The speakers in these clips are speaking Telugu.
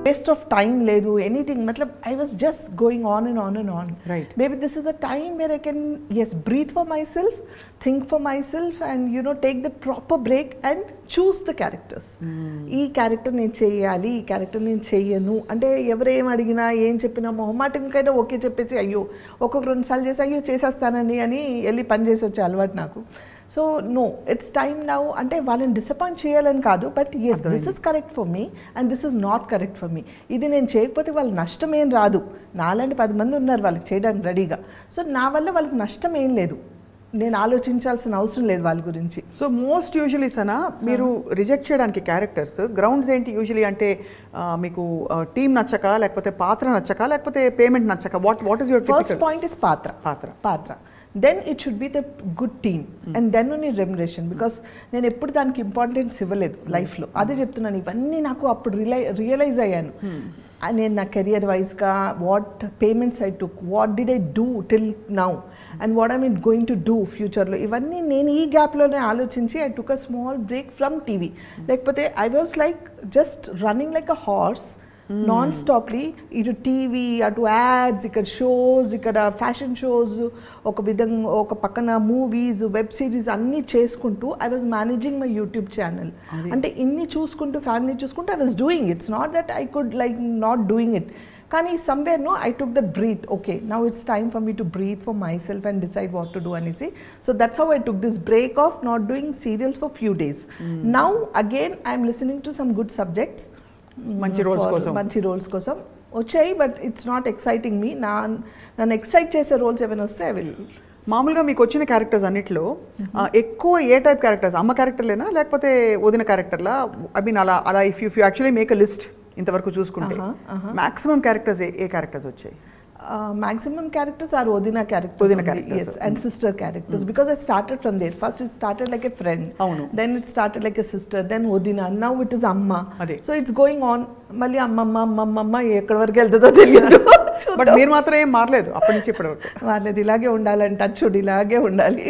waste of time ledu anything matlab I was just going on and on and on. Right. Maybe this is the time where I can breathe for myself, think for myself, and take the proper break and choose the characters. ఈ క్యారెక్టర్ నేను చేయాలి, ఈ క్యారెక్టర్ నేను చెయ్యను అంటే ఎవరేం అడిగినా ఏం చెప్పినా మొహమాటంకైనా ఓకే చెప్పేసి అయ్యో ఒక్కొక్క 2 సార్లు చేసి అయ్యో చేసేస్తానని అని వెళ్ళి పని చేసి వచ్చే అలవాటు నాకు. So no, it's time now అంటే వాళ్ళని డిసప్పాయింట్ చేయాలని కాదు, but yes this is correct for me and this is not correct for me. ఇది నేను చేయకపోతే వాళ్ళ నష్టం ఏం రాదు, నాలాంటి 10 మంది ఉన్నారు వాళ్ళకి చేయడానికి రెడీగా. సో నా వల్ల వాళ్ళకి నష్టం ఏం లేదు, నేను ఆలోచించాల్సిన అవసరం లేదు వాళ్ళ గురించి. సో మోస్ట్ యూజువలీ సనా మీరు రిజెక్ట్ చేయడానికి క్యారెక్టర్స్ గ్రౌండ్స్ ఏంటి యూజువలీ అంటే మీకు టీమ్ నచ్చక, లేకపోతే పాత్ర నచ్చక, లేకపోతే పేమెంట్ నచ్చక? What is your first point is పాత్ర. Then it should be the good team and then only remuneration, because నేను ఎప్పుడు దానికి ఇంపార్టెన్స్ ఇవ్వలేదు లైఫ్లో. అదే చెప్తున్నాను, ఇవన్నీ నాకు అప్పుడు రియలైజ్ అయ్యాను. నేను నా కెరియర్ వైజ్గా what payments I took, what did I do till now and what I mean going to do ఫ్యూచర్లో, ఇవన్నీ నేను ఈ గ్యాప్లోనే ఆలోచించి I took a small break from TV. లేకపోతే I was like just running like a horse non stoply, ఇటు టీవీ, అటు యాడ్స్, ఇక్కడ షోస్, ఇక్కడ ఫ్యాషన్ షోస్, ఒక విధంగా ఒక పక్కన మూవీస్, వెబ్ సిరీస్ అన్నీ చేసుకుంటూ I was managing my YouTube channel. అంటే ఇన్ని చూసుకుంటూ ఫ్యామిలీ చూసుకుంటూ I was doing. It's not that I could like not doing it, కానీ somewhere no I took that breath. Okay, now it's time for me to breath for my self and decide what to do అనేసి. So that's how I took this break of not doing serials for few days. Now again I'm listening to some good subjects, మంచి రోల్స్ కోసం వచ్చాయి, బట్ ఇట్స్ నాట్ ఎక్సైటింగ్ మీ. నన్ను ఎక్సైట్ చేసే రోల్స్ ఏమైనా వస్తే ఐ విల్. మామూలుగా మీకు వచ్చిన క్యారెక్టర్స్ అన్నిట్లో ఎక్కువ ఏ టైప్ క్యారెక్టర్స్? అమ్మ క్యారెక్టర్లేనా, లేకపోతే వదిన క్యారెక్టర్లా? ఐ మీన్ అలా if you actually make a list ఇంతవరకు చూసుకుంటే మాక్సిమం క్యారెక్టర్స్ ఏ క్యారెక్టర్స్ వచ్చాయి? Maximum characters are Odina characters. Yes, and sister characters, because I started from there. First it started like a friend, then it started like a sister, then Odina, now it is Amma. So it's going on. Malli amma ekkada varaku veltado teliyadu. But meer maatrame em maaraledu appadi nunchi ippadi varaku. Maaraledu, ilage undalante touch ilage undali.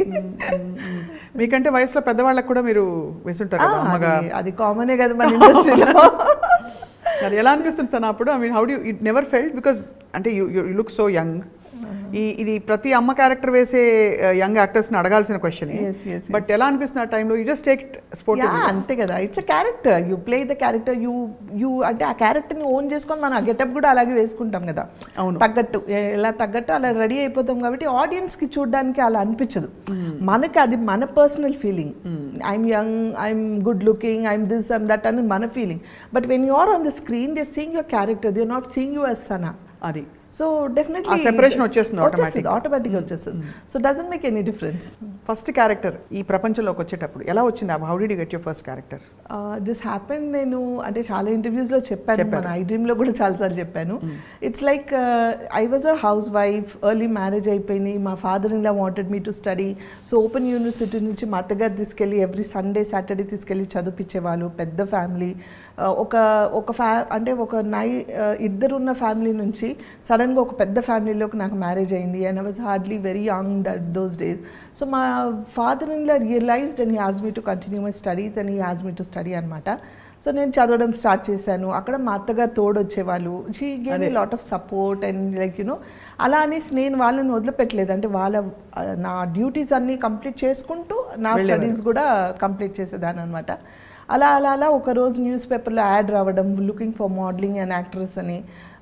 మీకంటే వయసులో పెద్దవాళ్ళకి కూడా మీరు వేసుంటారు కదా అమ్మగా. అది కామనే కదా మన ఇండస్ట్రీలో. అది ఎలా అనిపిస్తుంది సార్ అప్పుడు? I mean how do it never felt, because అంటే యూ లుక్ సో యంగ్. ఇది ప్రతి అమ్మ క్యారెక్టర్ వేసే యంగ్ యాక్టర్స్ని అడగాల్సిన క్వశ్చన్. బట్ ఎలా అనిపిస్తుంది ఆ టైంలో? You just take sport. అంతే కదా, it's a character, you play the character, you అంటే ఆ క్యారెక్టర్ని ఓన్ చేసుకొని మనం ఆ గెటప్ కూడా అలాగే వేసుకుంటాం కదా. అవును, తగ్గట్టు ఎలా తగ్గట్టు అలా రెడీ అయిపోతాం కాబట్టి ఆడియన్స్కి చూడడానికి అలా అనిపించదు. మనకి అది మన personal feeling. I'm young, I'm good looking, I'm this, I'm that అని మన feeling. But when you are on the screen they are seeing your character, they are not seeing you as Sana. అది సో డెఫినెట్లీ సెపరేషన్ వచ్చేస్తుంది, ఆటోమేటిక్గా వచ్చేస్తుంది. So doesn't make any difference. First character ఈ ప్రపంచంలోకి వచ్చేటప్పుడు ఎలా వచ్చింది? How did you get your first character? This happen, నేను అంటే చాలా ఇంటర్వ్యూస్లో చెప్పాను, మన ఐ డ్రీమ్లో కూడా చాలాసార్లు చెప్పాను. It's like I was a house wife, early marriage అయిపోయింది. మా father in law wanted me to study. So open university నుంచి మా అత్తగారు తీసుకెళ్ళి ఎవ్రీ సండే సాటర్డే తీసుకెళ్ళి చదివించేవాళ్ళు. పెద్ద ఫ్యామిలీ, అంటే ఒక ఇద్దరున్న ఫ్యామిలీ నుంచి సడన్గా ఒక పెద్ద ఫ్యామిలీలోకి నాకు మ్యారేజ్ అయింది. And I was hardly very young those days. So మా father in law realised and he asked me to continue my studies and he asked me to study అనమాట. సో నేను చదవడం స్టార్ట్ చేశాను. అక్కడ మా అత్తగారు తోడు వచ్చేవాళ్ళు. She gave me lot of support and like you know అలా అనేసి నేను వాళ్ళని వదిలిపెట్టలేదు. అంటే నా డ్యూటీస్ అన్నీ కంప్లీట్ చేసుకుంటూ నా స్టడీస్ కూడా కంప్లీట్ చేసేదాన్ని అనమాట. అలా ఒకరోజు న్యూస్ పేపర్లో యాడ్ రావడం, looking for modelling and actress అని.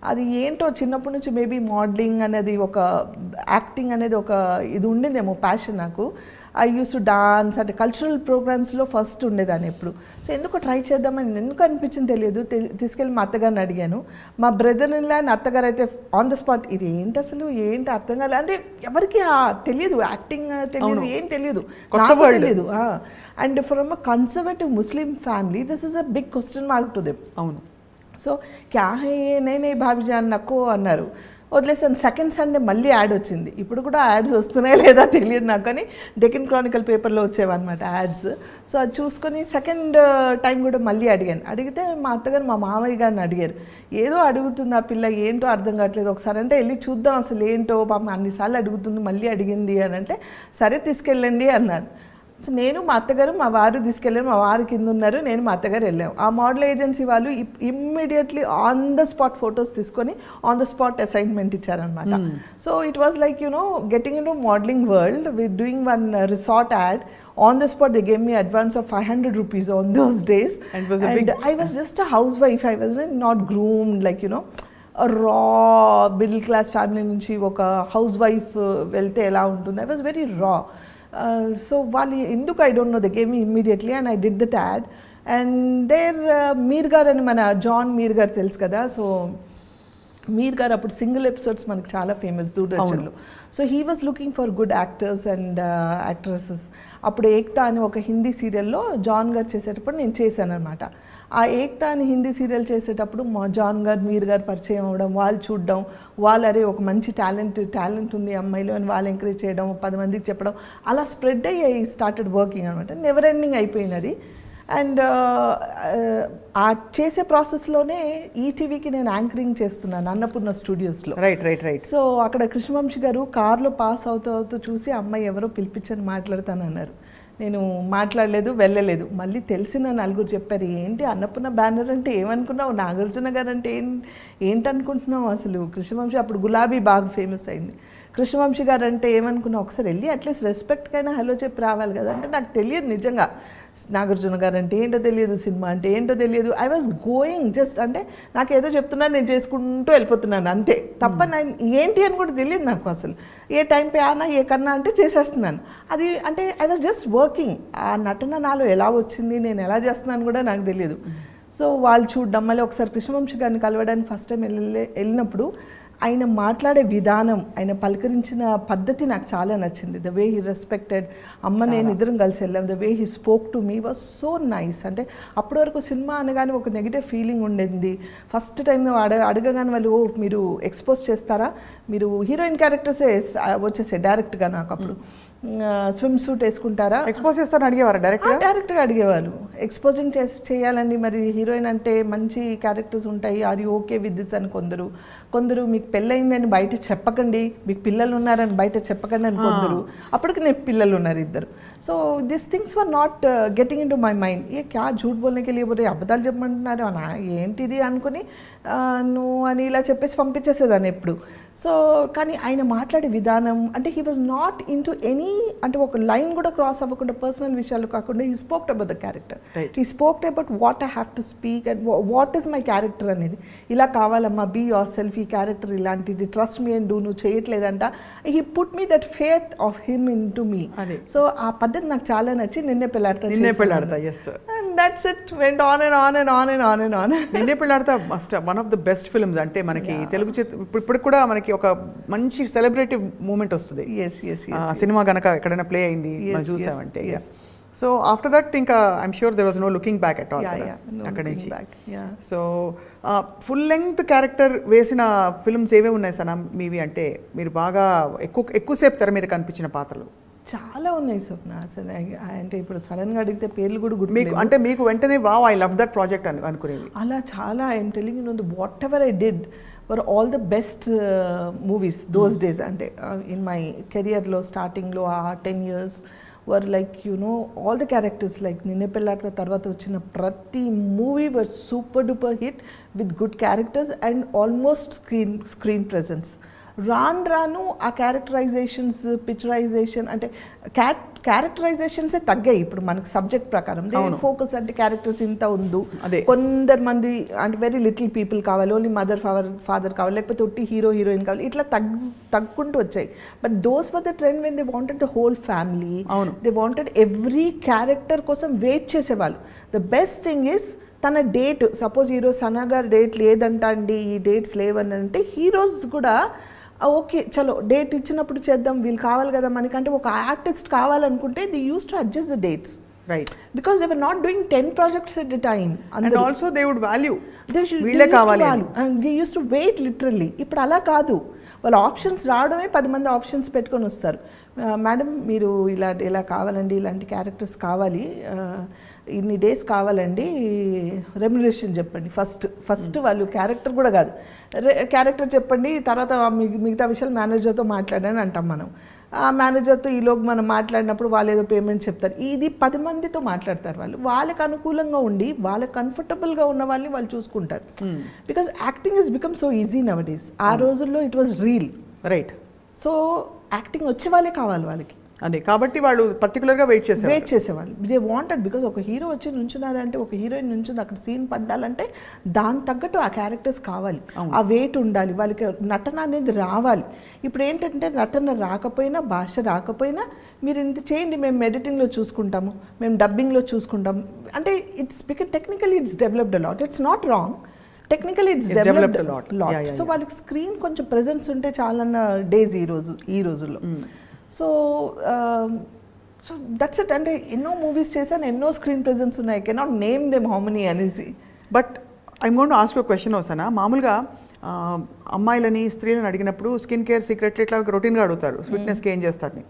అది ఏంటో చిన్నప్పటి నుంచి మేబీ మోడలింగ్ అనేది ఒక యాక్టింగ్ అనేది ఒక ఇది ఉండిందేమో ప్యాషన్ నాకు. ఐ యూస్ టు డాన్స్, అంటే కల్చరల్ ప్రోగ్రామ్స్లో ఫస్ట్ ఉండేదాన్ని ఎప్పుడు. సో ఎందుకు ట్రై చేద్దామని ఎందుకు అనిపించింది తెలియదు. తీసుకెళ్ళి మా అత్తగారిని అడిగాను. మా బ్రదర్ ఇన్ లా అత్తగారు అయితే ఆన్ ద స్పాట్, ఇది ఏంటి అసలు ఏంటి అర్థం కాలేదు. అంటే ఎవరికి తెలియదు, యాక్టింగ్ తెలియదు, ఏం తెలియదు, నాకు తెలియదు. And from a conservative Muslim family this is a big question mark to them. అవును. సో క్యా హై నేనే భాబీజాన్ నక్కో అన్నారు, వదిలేసాను. సెకండ్ సండే మళ్ళీ యాడ్ వచ్చింది. ఇప్పుడు కూడా యాడ్స్ వస్తున్నాయా లేదా తెలియదు నాకు, కానీ డెక్కన్ క్రానికల్ పేపర్లో వచ్చేవన్నమాట యాడ్స్. సో అది చూసుకొని సెకండ్ టైం కూడా మళ్ళీ అడిగితే మా అత్తగారు మా మామయ్య గారిని అడిగారు. ఏదో అడుగుతుంది ఆ పిల్ల, ఏంటో అర్థం కావట్లేదు, ఒకసారి అంటే వెళ్ళి చూద్దాం అసలు ఏంటో, పాపం అన్నిసార్లు అడుగుతుంది మళ్ళీ అడిగింది అని అంటే, సరే తీసుకెళ్ళండి అన్నారు. సో నేను మా అత్తగారు మా వారు తీసుకెళ్ళారు, మా వారు కింద ఉన్నారు, నేను మా అత్తగారు వెళ్ళాము. ఆ మోడల్ ఏజెన్సీ వాళ్ళు immediately on the spot photos తీసుకొని ఆన్ ద స్పాట్ అసైన్మెంట్ ఇచ్చారనమాట. So it was like getting in to modelling world with doing one resort add. On the spot, they gave me advance of 500 rupees on those days. And I was just a housewife. I was not groomed, like, a raw middle class family nunchi oka housewife velte ela untundi. I was very raw. So while I don't know, they gave me immediately and I did that ad. And there Meer garu ani mana John Meer garu telusu kada. So Meer గారు అప్పుడు సింగిల్ ఎపిసోడ్స్ మనకు చాలా ఫేమస్ దూరదర్శన్లో. So he was looking for good actors and actresses. అప్పుడు ఏక్తా అని ఒక హిందీ సీరియల్లో జాన్ గారు చేసేటప్పుడు నేను చేశాను అనమాట. ఆ ఏక్తా అని హిందీ సీరియల్ చేసేటప్పుడు మా జాన్ గారు మీర్ గారు పరిచయం అవ్వడం, వాళ్ళు చూడడం, వాళ్ళు అరే ఒక మంచి టాలెంట్ ఉంది అమ్మాయిలో అని వాళ్ళు ఎంకరేజ్ చేయడం, 10 మందికి చెప్పడం, అలా స్ప్రెడ్ అయ్యి ఐ స్టార్టెడ్ వర్కింగ్ అనమాట. నెవర్ ఎండింగ్ అయిపోయినది. అండ్ ఆ చేసే ప్రాసెస్లోనే ఈటీవీకి నేను యాంకరింగ్ చేస్తున్నాను అన్నపూర్ణ స్టూడియోస్లో. రైట్. సో అక్కడ కృష్ణవంశీ గారు కార్లో పాస్ అవుతూ చూసి అమ్మాయి ఎవరో పిలిపించని మాట్లాడతానన్నారు. నేను మాట్లాడలేదు, వెళ్ళలేదు. మళ్ళీ తెలిసిన నలుగురు చెప్పారు, ఏంటి అన్నపూర్ణ బ్యానర్ అంటే ఏమనుకున్నావు, నాగార్జున గారు అంటే ఏంటనుకుంటున్నావు అసలు. కృష్ణవంశీ అప్పుడు గులాబీ బాగా ఫేమస్ అయింది. కృష్ణవంశీ గారు అంటే ఏమనుకున్నావు, ఒకసారి వెళ్ళి అట్లీస్ట్ రెస్పెక్ట్కైనా హలో చెప్పి రావాలి కదా అంటే నాకు తెలియదు నిజంగా. నాగార్జున గారు అంటే ఏంటో తెలియదు, సినిమా అంటే ఏంటో తెలియదు. ఐ వాజ్ గోయింగ్ జస్ట్ అంటే నాకు ఏదో చెప్తున్నాను, నేను చేసుకుంటూ వెళ్ళిపోతున్నాను అంతే తప్ప ఏంటి అని కూడా తెలియదు నాకు అసలు. ఏ టైం పే ఆనా ఏ కన్నా అంటే చేసేస్తున్నాను. అది అంటే ఐ వాజ్ జస్ట్ వర్కింగ్. ఆ నటన నాలో ఎలా వచ్చింది, నేను ఎలా చేస్తున్నాను కూడా నాకు తెలియదు. సో వాళ్ళు చూడడం, మళ్ళీ ఒకసారి కృష్ణవంశీ గారిని కలవడానికి ఫస్ట్ టైం వెళ్ళినప్పుడు ఆయన మాట్లాడే విధానం, ఆయన పలకరించిన పద్ధతి నాకు చాలా నచ్చింది. The way he respected. అమ్మ నేను ఇద్దరం కలిసి వెళ్ళాం. The way he spoke to me was so nice. అంటే అప్పటి వరకు సినిమా అనగానే ఒక నెగిటివ్ ఫీలింగ్ ఉండేది. ఫస్ట్ టైం అడగగానే వాళ్ళు మీరు ఎక్స్పోజ్ చేస్తారా, మీరు హీరోయిన్ క్యారెక్టర్సే వచ్చేసాయి డైరెక్ట్గా. నాకు అప్పుడు స్విమ్ సూట్ వేసుకుంటారా, ఎక్స్పోజ్ చేస్తారని అడిగేవారు డైరెక్ట్గా అడిగేవాళ్ళు. ఎక్స్పోజింగ్ చేయాలండి, మరి హీరోయిన్ అంటే మంచి క్యారెక్టర్స్ ఉంటాయి, are you okay with this అని కొందరు మీకు పెళ్ళయిందని బయట చెప్పకండి, మీకు పిల్లలు ఉన్నారని బయట చెప్పకండి అని కొందరు. అప్పటికి నేను పిల్లలు ఉన్నారు 2. So this things were not getting in to my mind. ఏ క్యా झूठ बोलने के लिए बोले, అబద్ధాలు చెప్పమంటున్నారు ఏంటిది అనుకుని నువ్వు అని ఇలా చెప్పేసి పంపించేసేదాన్ని ఎప్పుడు. సో కానీ ఆయన మాట్లాడే విధానం అంటే he was not in to any అంటే ఒక లైన్ కూడా క్రాస్ అవ్వకుండా పర్సనల్ విషయాలు కాకుండా he spoked about the character. He spoked about what I have to speak and what is my character అనేది. ఇలా కావాలమ్మా, బీ యువర్ సెల్ఫ్, ఈ క్యారెక్టర్ ఇలాంటిది, ట్రస్ట్ మీ అండ్ డూ, నువ్వు చేయట్లేదంట. He put me that faith of him in to me. So ఆ పద్ధతి నాకు చాలా నచ్చి నిన్నే Pelladata. That's it. Went on and on and on and on and on. Ninne Pelladata must one of the best films. అంటే మనకి తెలుగు ఇప్పుడు కూడా మనకి ఒక మంచి సెలబ్రేటివ్ మూమెంట్ వస్తుంది. సినిమా కనుక ఎక్కడైనా ప్లే అయింది మనం చూసామంటే. సో ఆఫ్టర్ దట్ ఇంకా I'm sure there was no looking back at all అక్కడి నుంచి. సో ఫుల్ లెంగ్త్ క్యారెక్టర్ వేసిన ఫిల్మ్స్ ఏవే ఉన్నాయి సనా మీవి? అంటే మీరు బాగా ఎక్కువసేపు తెర మీద కనిపించిన పాత్రలు చాలా ఉన్నాయి స్వప్న. అసలు అంటే ఇప్పుడు సడన్గా అడిగితే పేర్లు కూడా గుర్తు మీకు అంటే మీకు వెంటనే wow I love that project అని అనుకునేది అలా చాలా. I'm telling you know what ever I did were all the best movies those days. అంటే ఇన్ మై కెరియర్లో స్టార్టింగ్లో ఆ 10 years were like all the characters like నిన్నే పెళ్ళాడతా తర్వాత వచ్చిన ప్రతి movie were super duper hit with good characters and almost screen presence. రాను ఆ క్యారెక్టరైజేషన్స్, పిక్చరైజేషన్ అంటే క్యారెక్టరైజేషన్సే తగ్గాయి ఇప్పుడు మనకు సబ్జెక్ట్ ప్రకారం. ఫోకస్ అంటే క్యారెక్టర్స్ ఇంత ఉండు, కొందరు మంది అంటే వెరీ లిటిల్ పీపుల్ కావాలి, ఓన్లీ మదర్ ఫాదర్ కావాలి, లేకపోతే ఒట్టి హీరోయిన్ కావాలి, ఇట్లా తగ్గుకుంటూ వచ్చాయి. But those for the trend when they wanted the whole family, they wanted every character కోసం వెయిట్ చేసేవాళ్ళు. ద బెస్ట్ థింగ్ ఈస్ తన డేట్, సపోజ్ ఈరోజు సనా గారి డేట్ లేదంట అండి, ఈ డేట్స్ లేవని అంటే హీరోస్ కూడా ఓకే చలో డేట్ ఇచ్చినప్పుడు చేద్దాం, వీళ్ళు కావాలి కదా మనకంటే ఒక ఆర్టిస్ట్ కావాలనుకుంటే they use to adjust the dates. Right. Because they were not doing 10 projects at a time. And also they would value. వీళ్ళే కావాలి and they used to wait literally. ఇప్పుడు అలా కాదు, వాళ్ళ ఆప్షన్స్ రావడమే 10 మంది ఆప్షన్స్ పెట్టుకొని వస్తారు. మేడం మీరు ఇలా కావాలండి, ఇలాంటి క్యారెక్టర్స్ కావాలి ఇన్ని డేస్ కావాలండి, రెమ్యునరేషన్ చెప్పండి ఫస్ట్ వాళ్ళు క్యారెక్టర్ కూడా కాదు, క్యారెక్టర్ చెప్పండి, తర్వాత మిగతా విషయాలు మేనేజర్తో మాట్లాడని అంటాం మనం. ఆ మేనేజర్తో ఈలోపు మనం మాట్లాడినప్పుడు వాళ్ళు ఏదో పేమెంట్ చెప్తారు. ఇది 10 మందితో మాట్లాడతారు వాళ్ళు. వాళ్ళకి అనుకూలంగా ఉండి వాళ్ళకి కంఫర్టబుల్గా ఉన్న వాళ్ళని వాళ్ళు చూసుకుంటారు. Because acting is become so easy now days. ఆ రోజుల్లో it was reel, right. So acting వచ్చే వాళ్ళే కావాలి వాళ్ళకి అదే, కాబట్టి వాళ్ళు పర్టికులర్గా వెయిట్ చేసేవాళ్ళు. దే వాంటెడ్, బికాజ్ ఒక హీరో వచ్చి నుంచున్నారంటే, ఒక హీరోయిన్ నుంచుంది అక్కడ సీన్ పడ్డాలంటే దాని తగ్గట్టు ఆ క్యారెక్టర్స్ కావాలి, ఆ వెయిట్ ఉండాలి, వాళ్ళకి నటన అనేది రావాలి. ఇప్పుడు ఏంటంటే నటన రాకపోయినా, భాష రాకపోయినా మీరు ఇంత చేయండి, మేము ఎడిటింగ్లో చూసుకుంటాము, మేము డబ్బింగ్లో చూసుకుంటాము అంటే it's because technically it's developed a lot. It's not wrong, technically it's developed a lot. So వాళ్ళకి స్క్రీన్ కొంచెం ప్రెజెన్స్ ఉంటే చాలన్న డేస్ ఈ రోజుల్లో. So that's it. అంటే ఎన్నో మూవీస్ చేశాను, ఎన్నో స్క్రీన్ ప్రెజెన్స్ ఉన్నాయి, I cannot name them how many అనేసి. But I'm going to ask you question వస్తానా. మామూలుగా అమ్మాయిలని స్త్రీలను అడిగినప్పుడు స్కిన్ కేర్ సీక్రెట్లు ఇట్లా రొటీన్గా అడుగుతారు, స్వీట్నెస్కి ఏం చేస్తారని.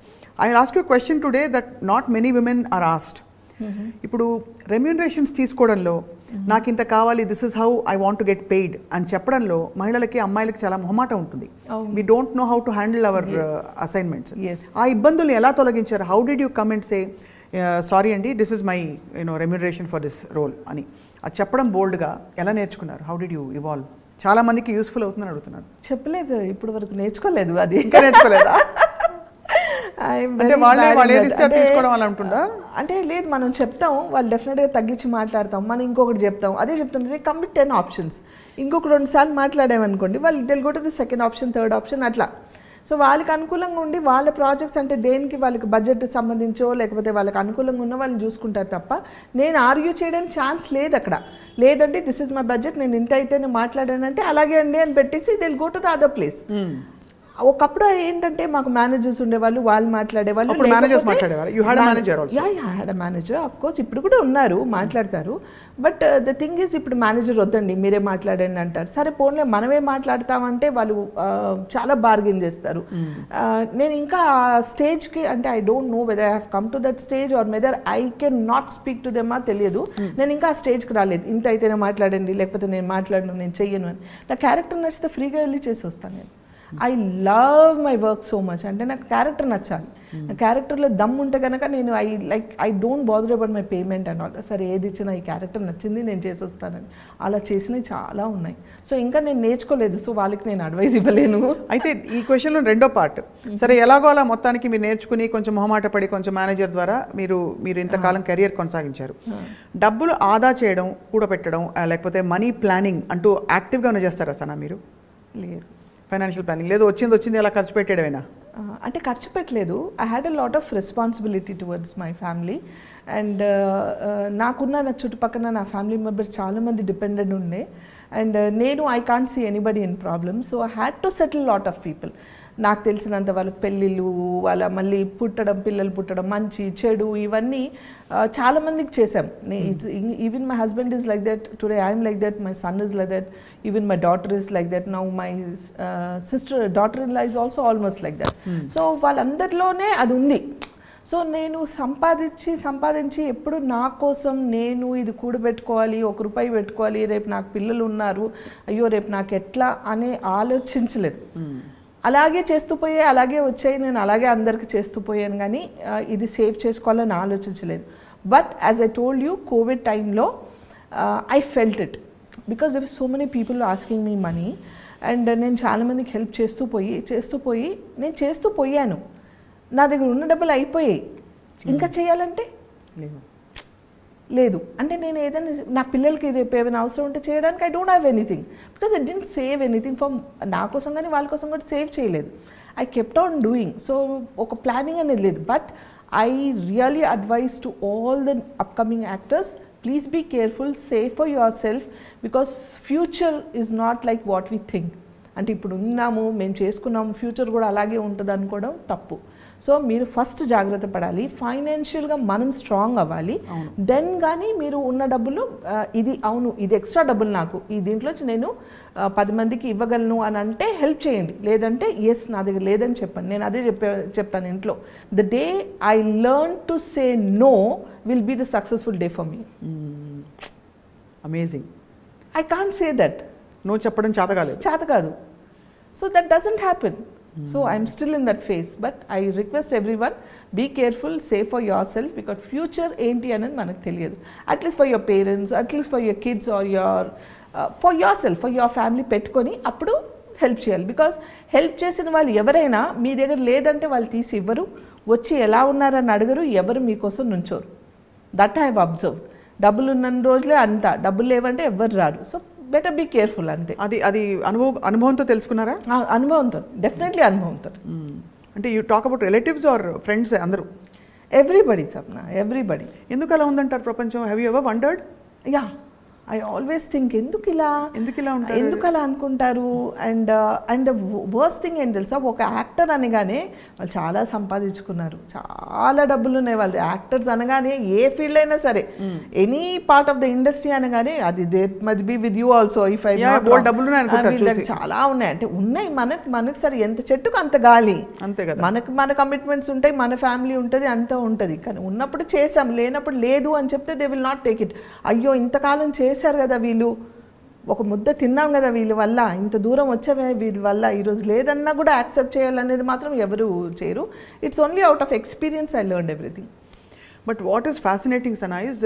I will ask you question today that not many women are asked. ఇప్పుడు రెమ్యూనరేషన్స్ తీసుకోవడంలో నాకు ఇంత కావాలి, this is how I want to get paid అని చెప్పడంలో మహిళలకి, అమ్మాయిలకి చాలా మొహమాటం ఉంటుంది. We don't know how to handle our assignments. ఆ ఇబ్బందులు ఎలా తొలగించారు? How did you come and say sorry అండి, this is my remuneration for this role అని అది చెప్పడం బోల్డ్గా ఎలా నేర్చుకున్నారు? How did you evolve? చాలా మందికి యూస్ఫుల్ అవుతుందని అడుగుతున్నారు. చెప్పలేదు, ఇప్పుడు వరకు నేర్చుకోలేదు. అది ఇంకా నేర్చుకోలేదా? అంటే లేదు, మనం చెప్తాం, వాళ్ళు డెఫినెట్గా తగ్గించి మాట్లాడతాం, మనం ఇంకొకటి చెప్తాం, అదే చెప్తుంది కంప్లీట్ 10 ఆప్షన్స్. ఇంకొక 2 సార్లు మాట్లాడామనుకోండి, వాళ్ళు తెలుగుతుంది సెకండ్ ఆప్షన్, థర్డ్ ఆప్షన్ అట్లా. సో వాళ్ళకి అనుకూలంగా ఉండి వాళ్ళ ప్రాజెక్ట్స్ అంటే దేనికి వాళ్ళకి బడ్జెట్ సంబంధించో లేకపోతే వాళ్ళకి అనుకూలంగా ఉన్న వాళ్ళని చూసుకుంటారు తప్ప నేను ఆర్గ్యూ చేయడానికి ఛాన్స్ లేదు అక్కడ. లేదంటే దిస్ ఇస్ మై బడ్జెట్, నేను ఇంత అయితే నేను మాట్లాడానంటే అలాగే అండి అని పెట్టేసి they will go to the other place. ఒకప్పుడు ఏంటంటే మాకు మేనేజర్స్ ఉండేవాళ్ళు, వాళ్ళు మాట్లాడేవాళ్ళు. మేనేజర్ ఆఫ్ కోర్స్ ఇప్పుడు కూడా ఉన్నారు, మాట్లాడతారు. బట్ ద థింగ్ ఈజ్ ఇప్పుడు మేనేజర్ వద్దండి మీరే మాట్లాడండి అంటారు. సరే పోన్లే మనమే మాట్లాడతామంటే వాళ్ళు చాలా బార్గెన్ చేస్తారు. నేను ఇంకా స్టేజ్కి అంటే I don't know whether I have come to that stage or whether I can not speak to them తెలియదు. నేను ఇంకా ఆ స్టేజ్కి రాలేదు, ఇంత అయితేనే మాట్లాడండి లేకపోతే నేను మాట్లాడను, నేను చెయ్యను అని. నా క్యారెక్టర్ నచ్చితే ఫ్రీగా వెళ్ళి చేసి వస్తాను నేను. I love my work so much. అంటే నాకు క్యారెక్టర్ నచ్చాలి, నా క్యారెక్టర్లో దమ్ ఉంటే కనుక నేను I don't bother about my payment and all. సరే ఏది ఇచ్చినా ఈ క్యారెక్టర్ నచ్చింది నేను చేసి వస్తానని అలా చేసినవి చాలా ఉన్నాయి. సో ఇంకా నేను నేర్చుకోలేదు, సో వాళ్ళకి నేను అడ్వైస్ ఇవ్వలేను. అయితే ఈ క్వశ్చన్లో రెండో పార్ట్, సరే ఎలాగో అలా మొత్తానికి మీరు నేర్చుకుని కొంచెం మొహమాట పడి కొంచెం మేనేజర్ ద్వారా మీరు ఇంతకాలం కెరియర్ కొనసాగించారు. డబ్బులు ఆదా చేయడం, కూడబెట్టడం లేకపోతే మనీ ప్లానింగ్ అంటూ యాక్టివ్గా ఉన్న చేస్తారా సనా మీరు? లేదు, ఫైనాన్షియల్ ప్లానింగ్ లేదు, వచ్చింది అలా ఖర్చు పెట్టేయడమేనా? అంటే ఖర్చు పెట్టలేదు. I had a lot of responsibility towards my family and నాకున్న నా చుట్టుపక్కల నా ఫ్యామిలీ మెంబర్స్ చాలామంది డిపెండెంట్ ఉండే అండ్ నేను I can't see anybody in problem. So I had to settle lot of people. నాకు తెలిసినంత వాళ్ళ పెళ్ళిళ్ళు, వాళ్ళ మళ్ళీ పుట్టడం, పిల్లలు పుట్టడం, మంచి చెడు ఇవన్నీ చాలామందికి చేసాం. Even my husband is like that today, I'm like that, my son is like that, even my daughter is like that, now my daughter in law is also almost like that. So వాళ్ళందరిలోనే అది ఉంది. సో నేను సంపాదించి ఎప్పుడు నా కోసం నేను ఇది కూడబెట్టుకోవాలి, ₹1 పెట్టుకోవాలి, రేపు నాకు పిల్లలు ఉన్నారు, అయ్యో రేపు నాకు ఎట్లా అని ఆలోచించలేదు. అలాగే చేస్తూ పోయే, అలాగే వచ్చాయి, నేను అలాగే అందరికి చేస్తూ పోయాను, కానీ ఇది సేవ్ చేసుకోవాలని ఆలోచించలేదు. But as I told you, Covid టైంలో I felt it because there so many people asking me money and నేను చాలామందికి హెల్ప్ చేస్తూ పోయాను. నా దగ్గర ఉన్న డబ్బులు అయిపోయాయి, ఇంకా చేయాలంటే లేదు. అంటే నేను ఏదైనా నా పిల్లలకి రేపు ఏమైనా అవసరం ఉంటే చేయడానికి I don't have anything because I don't save anything for నా కోసం కానీ వాళ్ళ కోసం కూడా సేవ్ చేయలేదు. I kept on doing. So ఒక ప్లానింగ్ అనేది లేదు. But I really advise to all the upcoming actors, please be careful, save for your self because future is not like what we think. అంటే ఇప్పుడు ఉన్నాము, మేము చేసుకున్నాము, ఫ్యూచర్ కూడా అలాగే ఉంటుంది అనుకోవడం తప్పు. సో మీరు ఫస్ట్ జాగ్రత్త పడాలి, ఫైనాన్షియల్గా మనం స్ట్రాంగ్ అవ్వాలి. దెన్ కానీ మీరు ఉన్న డబ్బులు ఇది అవును ఇది ఎక్స్ట్రా డబ్బులు నాకు ఈ దీంట్లో నేను 10 మందికి ఇవ్వగలను అని అంటే హెల్ప్ చేయండి. లేదంటే ఎస్ నా దగ్గర లేదని చెప్పండి. నేను అదే చెప్తాను ఇంట్లో. The day I learn to say no will be the successful day for me. Amazing. I can't say that. No చెప్పడం చేత కాదు. So that doesn't happen. So I'm still in that phase, but I request everyone, be careful, save for yourself, because future enti anadi manaku teliyadu. At least for your parents, at least for your kids or your for yourself, for your family పెట్టుకొని అప్పుడు హెల్ప్ చేయాలి. బికాస్ హెల్ప్ చేసిన వాళ్ళు ఎవరైనా మీ దగ్గర లేదంటే వాళ్ళు తీసి ఇవ్వరు, వచ్చి ఎలా ఉన్నారని అడగరు, ఎవరు మీకోసం నుంచోరు. That I have observe. డబ్బులు ఉన్న రోజులే అంతా, డబ్బులు లేవంటే ఎవరు రారు. సో బెటర్ బీ కేర్ఫుల్ అంతే. అది అనుభవంతో తెలుసుకున్నారా? అనుభవంతో, డెఫినెట్లీ అనుభవంతో. అంటే you talk about relatives or friends? అందరూ, ఎవ్రీబడి సప్న, ఎవ్రీబడి. ఎందుకు అలా ఉందంటారు ప్రపంచం? Have you ever wondered? Yeah, I always think ఎందుకు ఇలా ఉంటారు, ఎందుకు అలా అనుకుంటారు. అండ్ ద వర్స్ట్ థింగ్ ఏం తెలుసా, ఒక యాక్టర్ అనగానే వాళ్ళు చాలా సంపాదించుకున్నారు, చాలా డబ్బులు ఉన్నాయి వాళ్ళు. యాక్టర్స్ అనగానే ఏ ఫీల్డ్ అయినా సరే, any part of the industry అనగానే అది they must be with you also. If I చాలా ఉన్నాయి అంటే ఉన్నాయి. మనకు సరే ఎంత చెట్టుకు అంత గాలి, అంతే కదా. మన కమిట్మెంట్స్ ఉంటాయి, మన ఫ్యామిలీ ఉంటుంది, అంతా ఉంటుంది. కానీ ఉన్నప్పుడు చేసాం, లేనప్పుడు లేదు అని చెప్తే they will not take it. అయ్యో ఇంతకాలం చేశారు కదా వీళ్ళు, ఒక ముద్ద తిన్నాం కదా వీళ్ళ వల్ల, ఇంత దూరం వచ్చామే వీళ్ళ వల్ల, ఈరోజు లేదన్నా కూడా యాక్సెప్ట్ చేయాలనేది మాత్రం ఎవరు చేయరు. It's only out of experience I learned everything. But what is fascinating Sana is,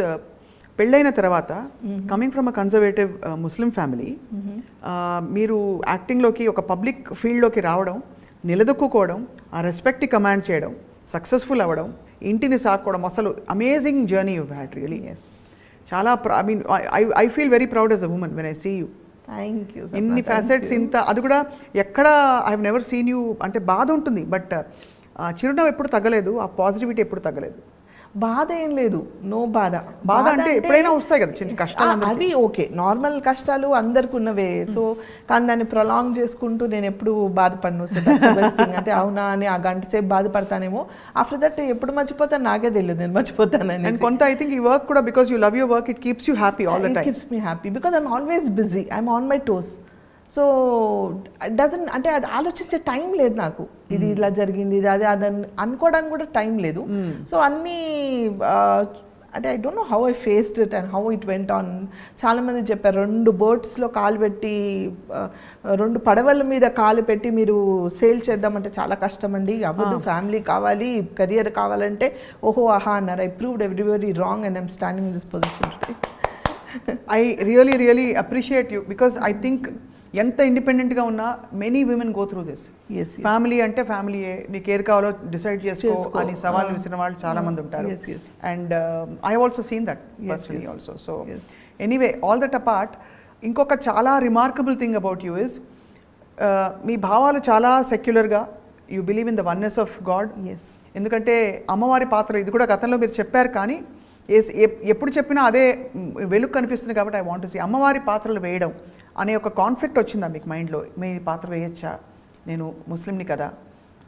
పెళ్ళైన తర్వాత coming from a conservative Muslim family, మీరు యాక్టింగ్లోకి ఒక పబ్లిక్ ఫీల్డ్లోకి రావడం, నిలదొక్కుకోవడం, ఆ రెస్పెక్ట్ని కమాండ్ చేయడం, సక్సెస్ఫుల్ అవ్వడం, ఇంటిని సాక్కోవడం, అసలు amazing journey you had really. చాలా I mean I feel very proud as a woman when I see you. Thank you. ఇన్ని ఫ్యాసెట్స్, ఇంత, అది కూడా ఎక్కడ I have never seen you. అంటే బాధ ఉంటుంది, బట్ చిరునవ్వు ఎప్పుడు తగ్గలేదు, ఆ పాజిటివిటీ ఎప్పుడు తగ్గలేదు. బాధ ఏం లేదు, నో బాధ. బాధ అంటే ఎప్పుడైనా వస్తాయి కదా చిన్న కష్టాలు, అవి ఓకే, నార్మల్ కష్టాలు అందరికి ఉన్నవే. సో కానీ దాన్ని ప్రొలాంగ్ చేసుకుంటూ నేను ఎప్పుడు బాధపడను. సో అంటే అవునా అని ఆ గంట సేపు బాధపడతానేమో, ఆఫ్టర్ దట్ ఎప్పుడు మర్చిపోతాను నాకే తెలియదు, నేను మర్చిపోతానని. అండ్ కొంత ఐ థింక్ ఈ వర్క్ కూడా, because you love your work, it keeps you happy all the time. It keeps me happy because I'm always busy, I'm on my toes. So doesn't అంటే అది ఆలోచించే టైం లేదు నాకు, ఇది ఇలా జరిగింది ఇది అది అదని అనుకోవడానికి కూడా టైం లేదు. సో అన్నీ అంటే I don't know how I faced it and how it went on. చాలామంది చెప్పారు 2 బోట్స్లో కాలు పెట్టి 2 పడవల మీద కాలు పెట్టి మీరు సేల్ చేద్దామంటే చాలా కష్టం అండి, అవ్వదు, ఫ్యామిలీ కావాలి, కెరియర్ కావాలంటే. ఓహో ఆహా అన్నారు. I proved everybody wrong and I'm standing in this position today. I really appreciate you, because I think ఎంత ఇండిపెండెంట్గా ఉన్నా many women go through this. Family అంటే ఫ్యామిలీయే, నీకు ఏది కావాలో డిసైడ్ చేసుకో అని సవాల్ విసిన వాళ్ళు చాలా మంది ఉంటారు. And I also seen that personally also. So anyway, all that apart, ఇంకొక చాలా remarkable thing about you is, మీ భావాలు చాలా సెక్యులర్గా, you believe in the oneness of God. ఎందుకంటే అమ్మవారి పాత్ర ఇది కూడా గతంలో మీరు చెప్పారు, కానీ ఎప్పుడు చెప్పినా అదే వెలుగు కనిపిస్తుంది. కాబట్టి ఐ వాంట్ టు సీ అమ్మవారి పాత్రలు వేయడం అనే ఒక కాన్ఫ్లిక్ట్ వచ్చిందా మీకు మైండ్లో? మీ పాత్ర వేయచ్చా, నేను ముస్లింని కదా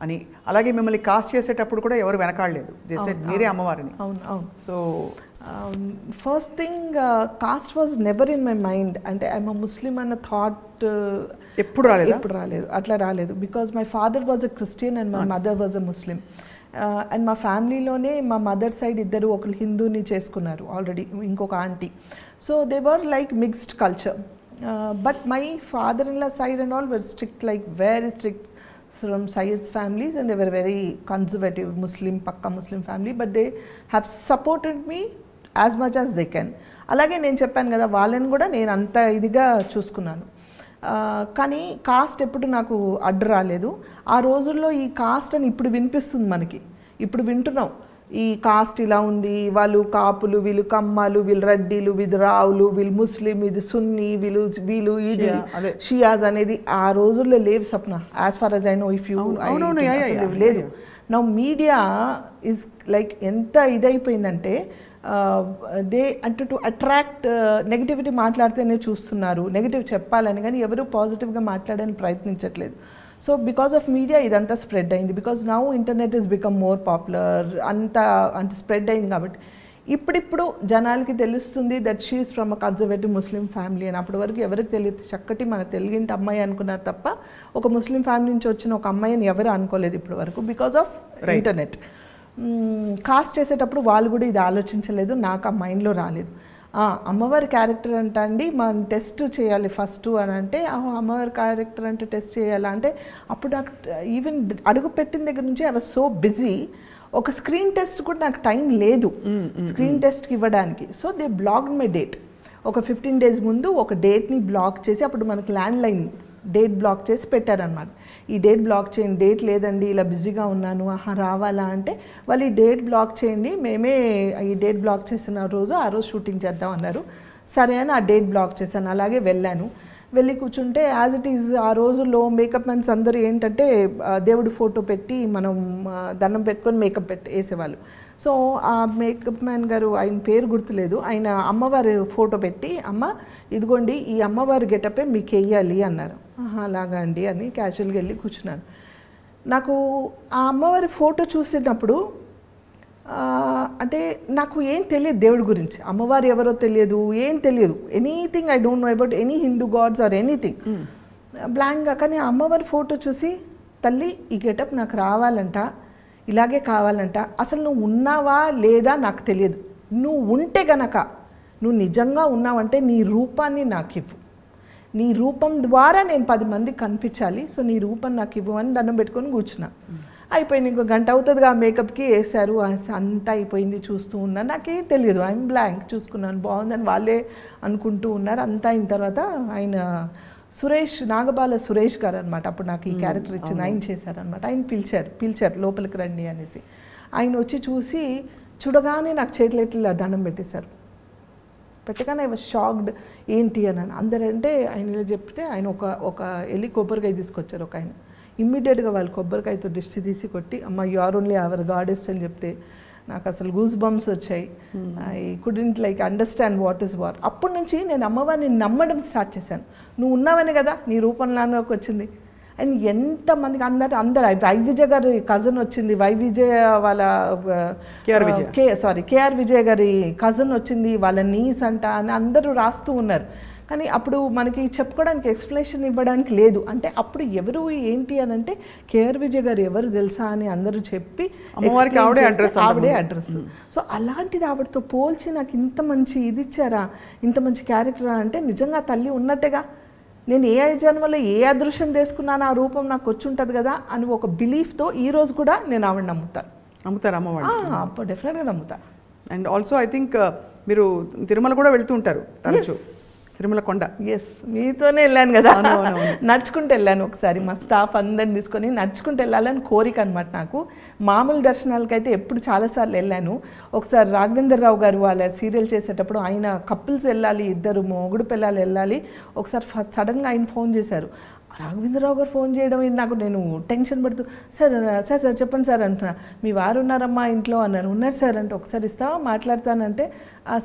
అని. అలాగే మిమ్మల్ని కాస్ట్ చేసేటప్పుడు కూడా ఎవరు వెనకాడలేదు, మీరే అమ్మవారిని. అవును అవును. So first thing, cost was never in my mind. అంటే ఐఎమ్ అ ముస్లిం అన్న థాట్ ఎప్పుడు రాలేదు, అట్లా రాలేదు. Because my father was a Christian and my mother was a Muslim. And మా ఫ్యామిలీలోనే మా మదర్ సైడ్ ఇద్దరు, ఒకరు హిందూని చేసుకున్నారు ఆల్రెడీ, ఇంకొక aunty. So they were like mixed culture. But my father-in-law side and all were strict, like very strict from Syed's families, and they were very conservative Muslim, pakka Muslim family, but they have supported me as much as they can. అలాగే నేను చెప్పాను కదా, వాళ్ళని కూడా నేను అంత ఇదిగా చూసుకున్నాను. కానీ కాస్ట్ ఎప్పుడు నాకు అడ్డు రాలేదు. ఆ రోజుల్లో ఈ కాస్ట్ అని ఇప్పుడు వినిపిస్తుంది మనకి, ఇప్పుడు వింటున్నాం. ఈ కాస్ట్ ఇలా ఉంది, వాళ్ళు కాపులు, వీళ్ళు కమ్మాలు, వీళ్ళు రెడ్డిలు, వీళ్ళు రావులు, వీళ్ళు ముస్లిం, ఇది సున్నీ, వీళ్ళు ఇది షియాజ్ అనేది ఆ రోజుల్లో లేవు Sapna. As far as I know, if you లేదు. నా మీడియా ఈజ్ లైక్ ఎంత ఇదైపోయిందంటే, దే అంటే టు అట్రాక్ట్ నెగిటివిటీ మాట్లాడితేనే చూస్తున్నారు, నెగిటివ్ చెప్పాలని, కానీ ఎవరు పాజిటివ్గా మాట్లాడడానికి ప్రయత్నించట్లేదు. సో బికాస్ ఆఫ్ మీడియా ఇదంతా స్ప్రెడ్ అయింది. Because now internet is become more popular, అంత స్ప్రెడ్ అయింది కాబట్టి ఇప్పుడిప్పుడు జనాలకి తెలుస్తుంది that she is from a conservative Muslim family అని. అప్పటి వరకు ఎవరికి తెలియదు, చక్కటి మన తెలుగింటి అమ్మాయి అనుకున్నారు తప్ప ఒక ముస్లిం ఫ్యామిలీ నుంచి వచ్చిన ఒక అమ్మాయిని ఎవరు అనుకోలేదు ఇప్పటి వరకు, బికాస్ ఆఫ్ ఇంటర్నెట్. కాస్ట్ చేసేటప్పుడు వాళ్ళు కూడా ఇది ఆలోచించలేదు, నాకు ఆ మైండ్లో రాలేదు. అమ్మవారి క్యారెక్టర్ అంట అండి మనం టెస్ట్ చేయాలి ఫస్ట్ అని అంటే, అమ్మవారి క్యారెక్టర్ అంటే టెస్ట్ చేయాలా అంటే, అప్పుడు నాకు ఈవెన్ అడుగు పెట్టిన దగ్గర నుంచి ఐ వాజ్ సో బిజీ, ఒక స్క్రీన్ టెస్ట్ కూడా నాకు టైం లేదు స్క్రీన్ టెస్ట్కి ఇవ్వడానికి. So they blocked my date. ఒక 15 days ముందు ఒక డేట్ని బ్లాక్ చేసి, అప్పుడు మనకు ల్యాండ్లైన్ డేట్ బ్లాక్ చేసి పెట్టారనమాట. ఈ డేట్ బ్లాక్ చేయండి, డేట్ లేదండి ఇలా బిజీగా ఉన్నాను, రావాలా అంటే వాళ్ళు ఈ డేట్ బ్లాక్ చేయండి, మేమే ఈ డేట్ బ్లాక్ చేసిన రోజు ఆ రోజు షూటింగ్ చేద్దాం అన్నారు. సరే అని ఆ డేట్ బ్లాక్ చేశాను. అలాగే వెళ్ళాను. వెళ్ళి కూర్చుంటే యాజ్ ఇట్ ఈజ్ ఆ రోజుల్లో మేకప్ మ్యాన్స్ అందరూ ఏంటంటే దేవుడి ఫోటో పెట్టి మనం దండం పెట్టుకొని మేకప్ వేసేవాళ్ళు. సో ఆ మేకప్ మ్యాన్ గారు, ఆయన పేరు గుర్తులేదు, ఆయన అమ్మవారి ఫోటో పెట్టి అమ్మ ఇదిగోండి ఈ అమ్మవారి గెటపే మీకు వేయాలి అన్నారు. అలాగా అండి అని క్యాజువల్గా వెళ్ళి కూర్చున్నాను. నాకు ఆ అమ్మవారి ఫోటో చూసినప్పుడు అంటే నాకు ఏం తెలియదు దేవుడి గురించి, అమ్మవారు ఎవరో తెలియదు, ఏం తెలియదు, anything I don't know about any Hindu gods or anything, బ్లాంక్గా. కానీ అమ్మవారి ఫోటో చూసి తల్లి ఈ గెటప్ నాకు రావాలంట, ఇలాగే కావాలంట, అసలు నువ్వు ఉన్నావా లేదా నాకు తెలియదు, నువ్వు ఉంటే గనక నువ్వు నిజంగా ఉన్నావంటే నీ రూపాన్ని నాకు ఇవ్వు, నీ రూపం ద్వారా నేను 10 మందికి కనిపించాలి, సో నీ రూపం నాకు ఇవ్వు అని దండం పెట్టుకొని కూర్చున్నా. అయిపోయింది, ఇంకో గంట అవుతుందిగా ఆ మేకప్కి వేశారు, అంతా అయిపోయింది. చూస్తూ ఉన్నాను, నాకేం తెలియదు, ఐఎమ్ బ్లాంక్. చూసుకున్నాను బాగుందని వాళ్ళే అనుకుంటూ ఉన్నారు. అంతా అయిన తర్వాత ఆయన సురేష్, నాగబాల సురేష్ గారు అనమాట, అప్పుడు నాకు ఈ క్యారెక్టర్ ఇచ్చింది, ఆయన చేశారనమాట. ఆయన పిలిచారు లోపలికి రండి అనేసి. ఆయన వచ్చి చూసి చూడగానే నాకు చేతులు ఎట్లా దండం పెట్టేశారు. పెట్టగానే ఐ వాజ్ షాక్డ్, ఏంటి అని. అందరంటే ఆయన ఇలా చెప్తే ఆయన ఒక వెళ్ళి కొబ్బరికాయ తీసుకొచ్చారు ఒక ఆయన. ఇమ్మీడియట్గా వాళ్ళు కొబ్బరికాయతో దిష్టి తీసి కొట్టి, అమ్మ you are only our goddess అని చెప్తే నాకు అసలు గూస్ బంప్స్ వచ్చాయి. I couldn't understand what is war. అప్పటి నుంచి నేను అమ్మవారిని నమ్మడం స్టార్ట్ చేశాను. నువ్వు ఉన్నావని కదా నీ రూపంలోకి వచ్చింది. అండ్ ఎంతమందికి అందరు వైవిజయ్ గారి కజన్ వచ్చింది, వైవిజయ్ వాళ్ళ కేఆర్ విజయ్ గారి కజన్ వచ్చింది, వాళ్ళ నీస్ అంట అని అందరూ రాస్తూ ఉన్నారు. కానీ అప్పుడు మనకి చెప్పుకోవడానికి ఎక్స్ప్లెనేషన్ ఇవ్వడానికి లేదు. అంటే అప్పుడు ఎవరు ఏంటి అని అంటే కేఆర్ విజయ్ గారు ఎవరు తెలుసా అని అందరూ చెప్పి ఆవిడే అడ్రస్. సో అలాంటిది ఆవిడతో పోల్చి నాకు ఇంత మంచి ఇది ఇచ్చారా, ఇంత మంచి క్యారెక్టరా అంటే నిజంగా తల్లి ఉన్నట్టుగా, నేను ఏ జన్మలో ఏ అదృశ్యం చేసుకున్నాను ఆ రూపం నాకు వచ్చి ఉంటుంది కదా అని ఒక బిలీఫ్తో ఈరోజు కూడా నేను ఆవిడ నమ్ముతారు అమ్మవాడు. అప్పుడు డెఫినెట్గా నమ్ముతా. అండ్ ఆల్సో ఐ థింక్ మీరు తిరుమల కూడా వెళ్తూ ఉంటారు తరచు, తిరుమల కొండ. ఎస్, మీతోనే వెళ్ళాను కదా, నడుచుకుంటూ వెళ్ళాను. ఒకసారి మా స్టాఫ్ అందరిని తీసుకొని నడుచుకుంటూ వెళ్ళాలని కోరిక అనమాట నాకు. మామూలు దర్శనాలకైతే ఎప్పుడు చాలాసార్లు వెళ్ళాను. ఒకసారి రాఘవేంద్ర రావు గారు వాళ్ళ సీరియల్ చేసేటప్పుడు ఆయన కపుల్స్ వెళ్ళాలి, ఇద్దరు మొగుడు పిల్లలు వెళ్ళాలి. ఒకసారి సడన్గా ఆయన ఫోన్ చేశారు. రాఘవేంద్రరావు గారు ఫోన్ చేయడం నాకు, నేను టెన్షన్ పడుతూ సార్ సార్ సార్ చెప్పండి సార్ అంటున్నా. మీ వారు ఉన్నారమ్మా ఇంట్లో అన్నారు. ఉన్నారు సార్ అంటే ఒకసారి ఇస్తావా మాట్లాడతానంటే,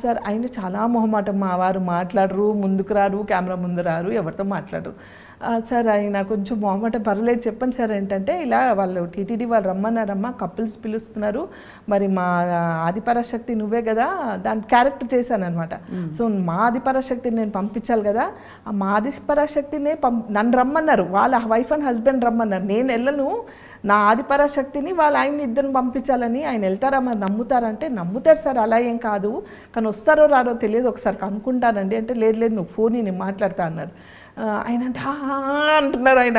సార్ ఆయన చాలా మొహమాటం, మా వారు మాట్లాడరు, ముందుకు రారు, కెమెరా ముందు రారు, ఎవరితో మాట్లాడరు సార్, ఆయన కొంచెం మొహమాటం, పర్లేదు చెప్పండి సార్ ఏంటంటే ఇలా వాళ్ళు టీటీడీ వాళ్ళు రమ్మన్నారమ్మా, కపుల్స్ పిలుస్తున్నారు, మరి మా ఆదిపరాశక్తి నువ్వే కదా దాని క్యారెక్టర్ చేశాను అనమాట. సో మా ఆదిపరాశక్తిని నేను పంపించాలి కదా, మా ఆదిపరాశక్తినే నన్ను రమ్మన్నారు, వాళ్ళ వైఫ్ అండ్ హస్బెండ్ రమ్మన్నారు, నేను వెళ్ళను, నా ఆదిపరాశక్తిని వాళ్ళ ఆయన్ని ఇద్దరిని పంపించాలని. ఆయన వెళ్తారా మరి నమ్ముతారంటే, నమ్ముతారు సార్ అలా ఏం కాదు, కానీ వస్తారో రారో తెలియదు, ఒకసారి కనుక్కుంటానండి అంటే, లేదు లేదు నువ్వు ఫోన్ నేను మాట్లాడతా అన్నారు. ఆయన అంటే అంటున్నారు, ఆయన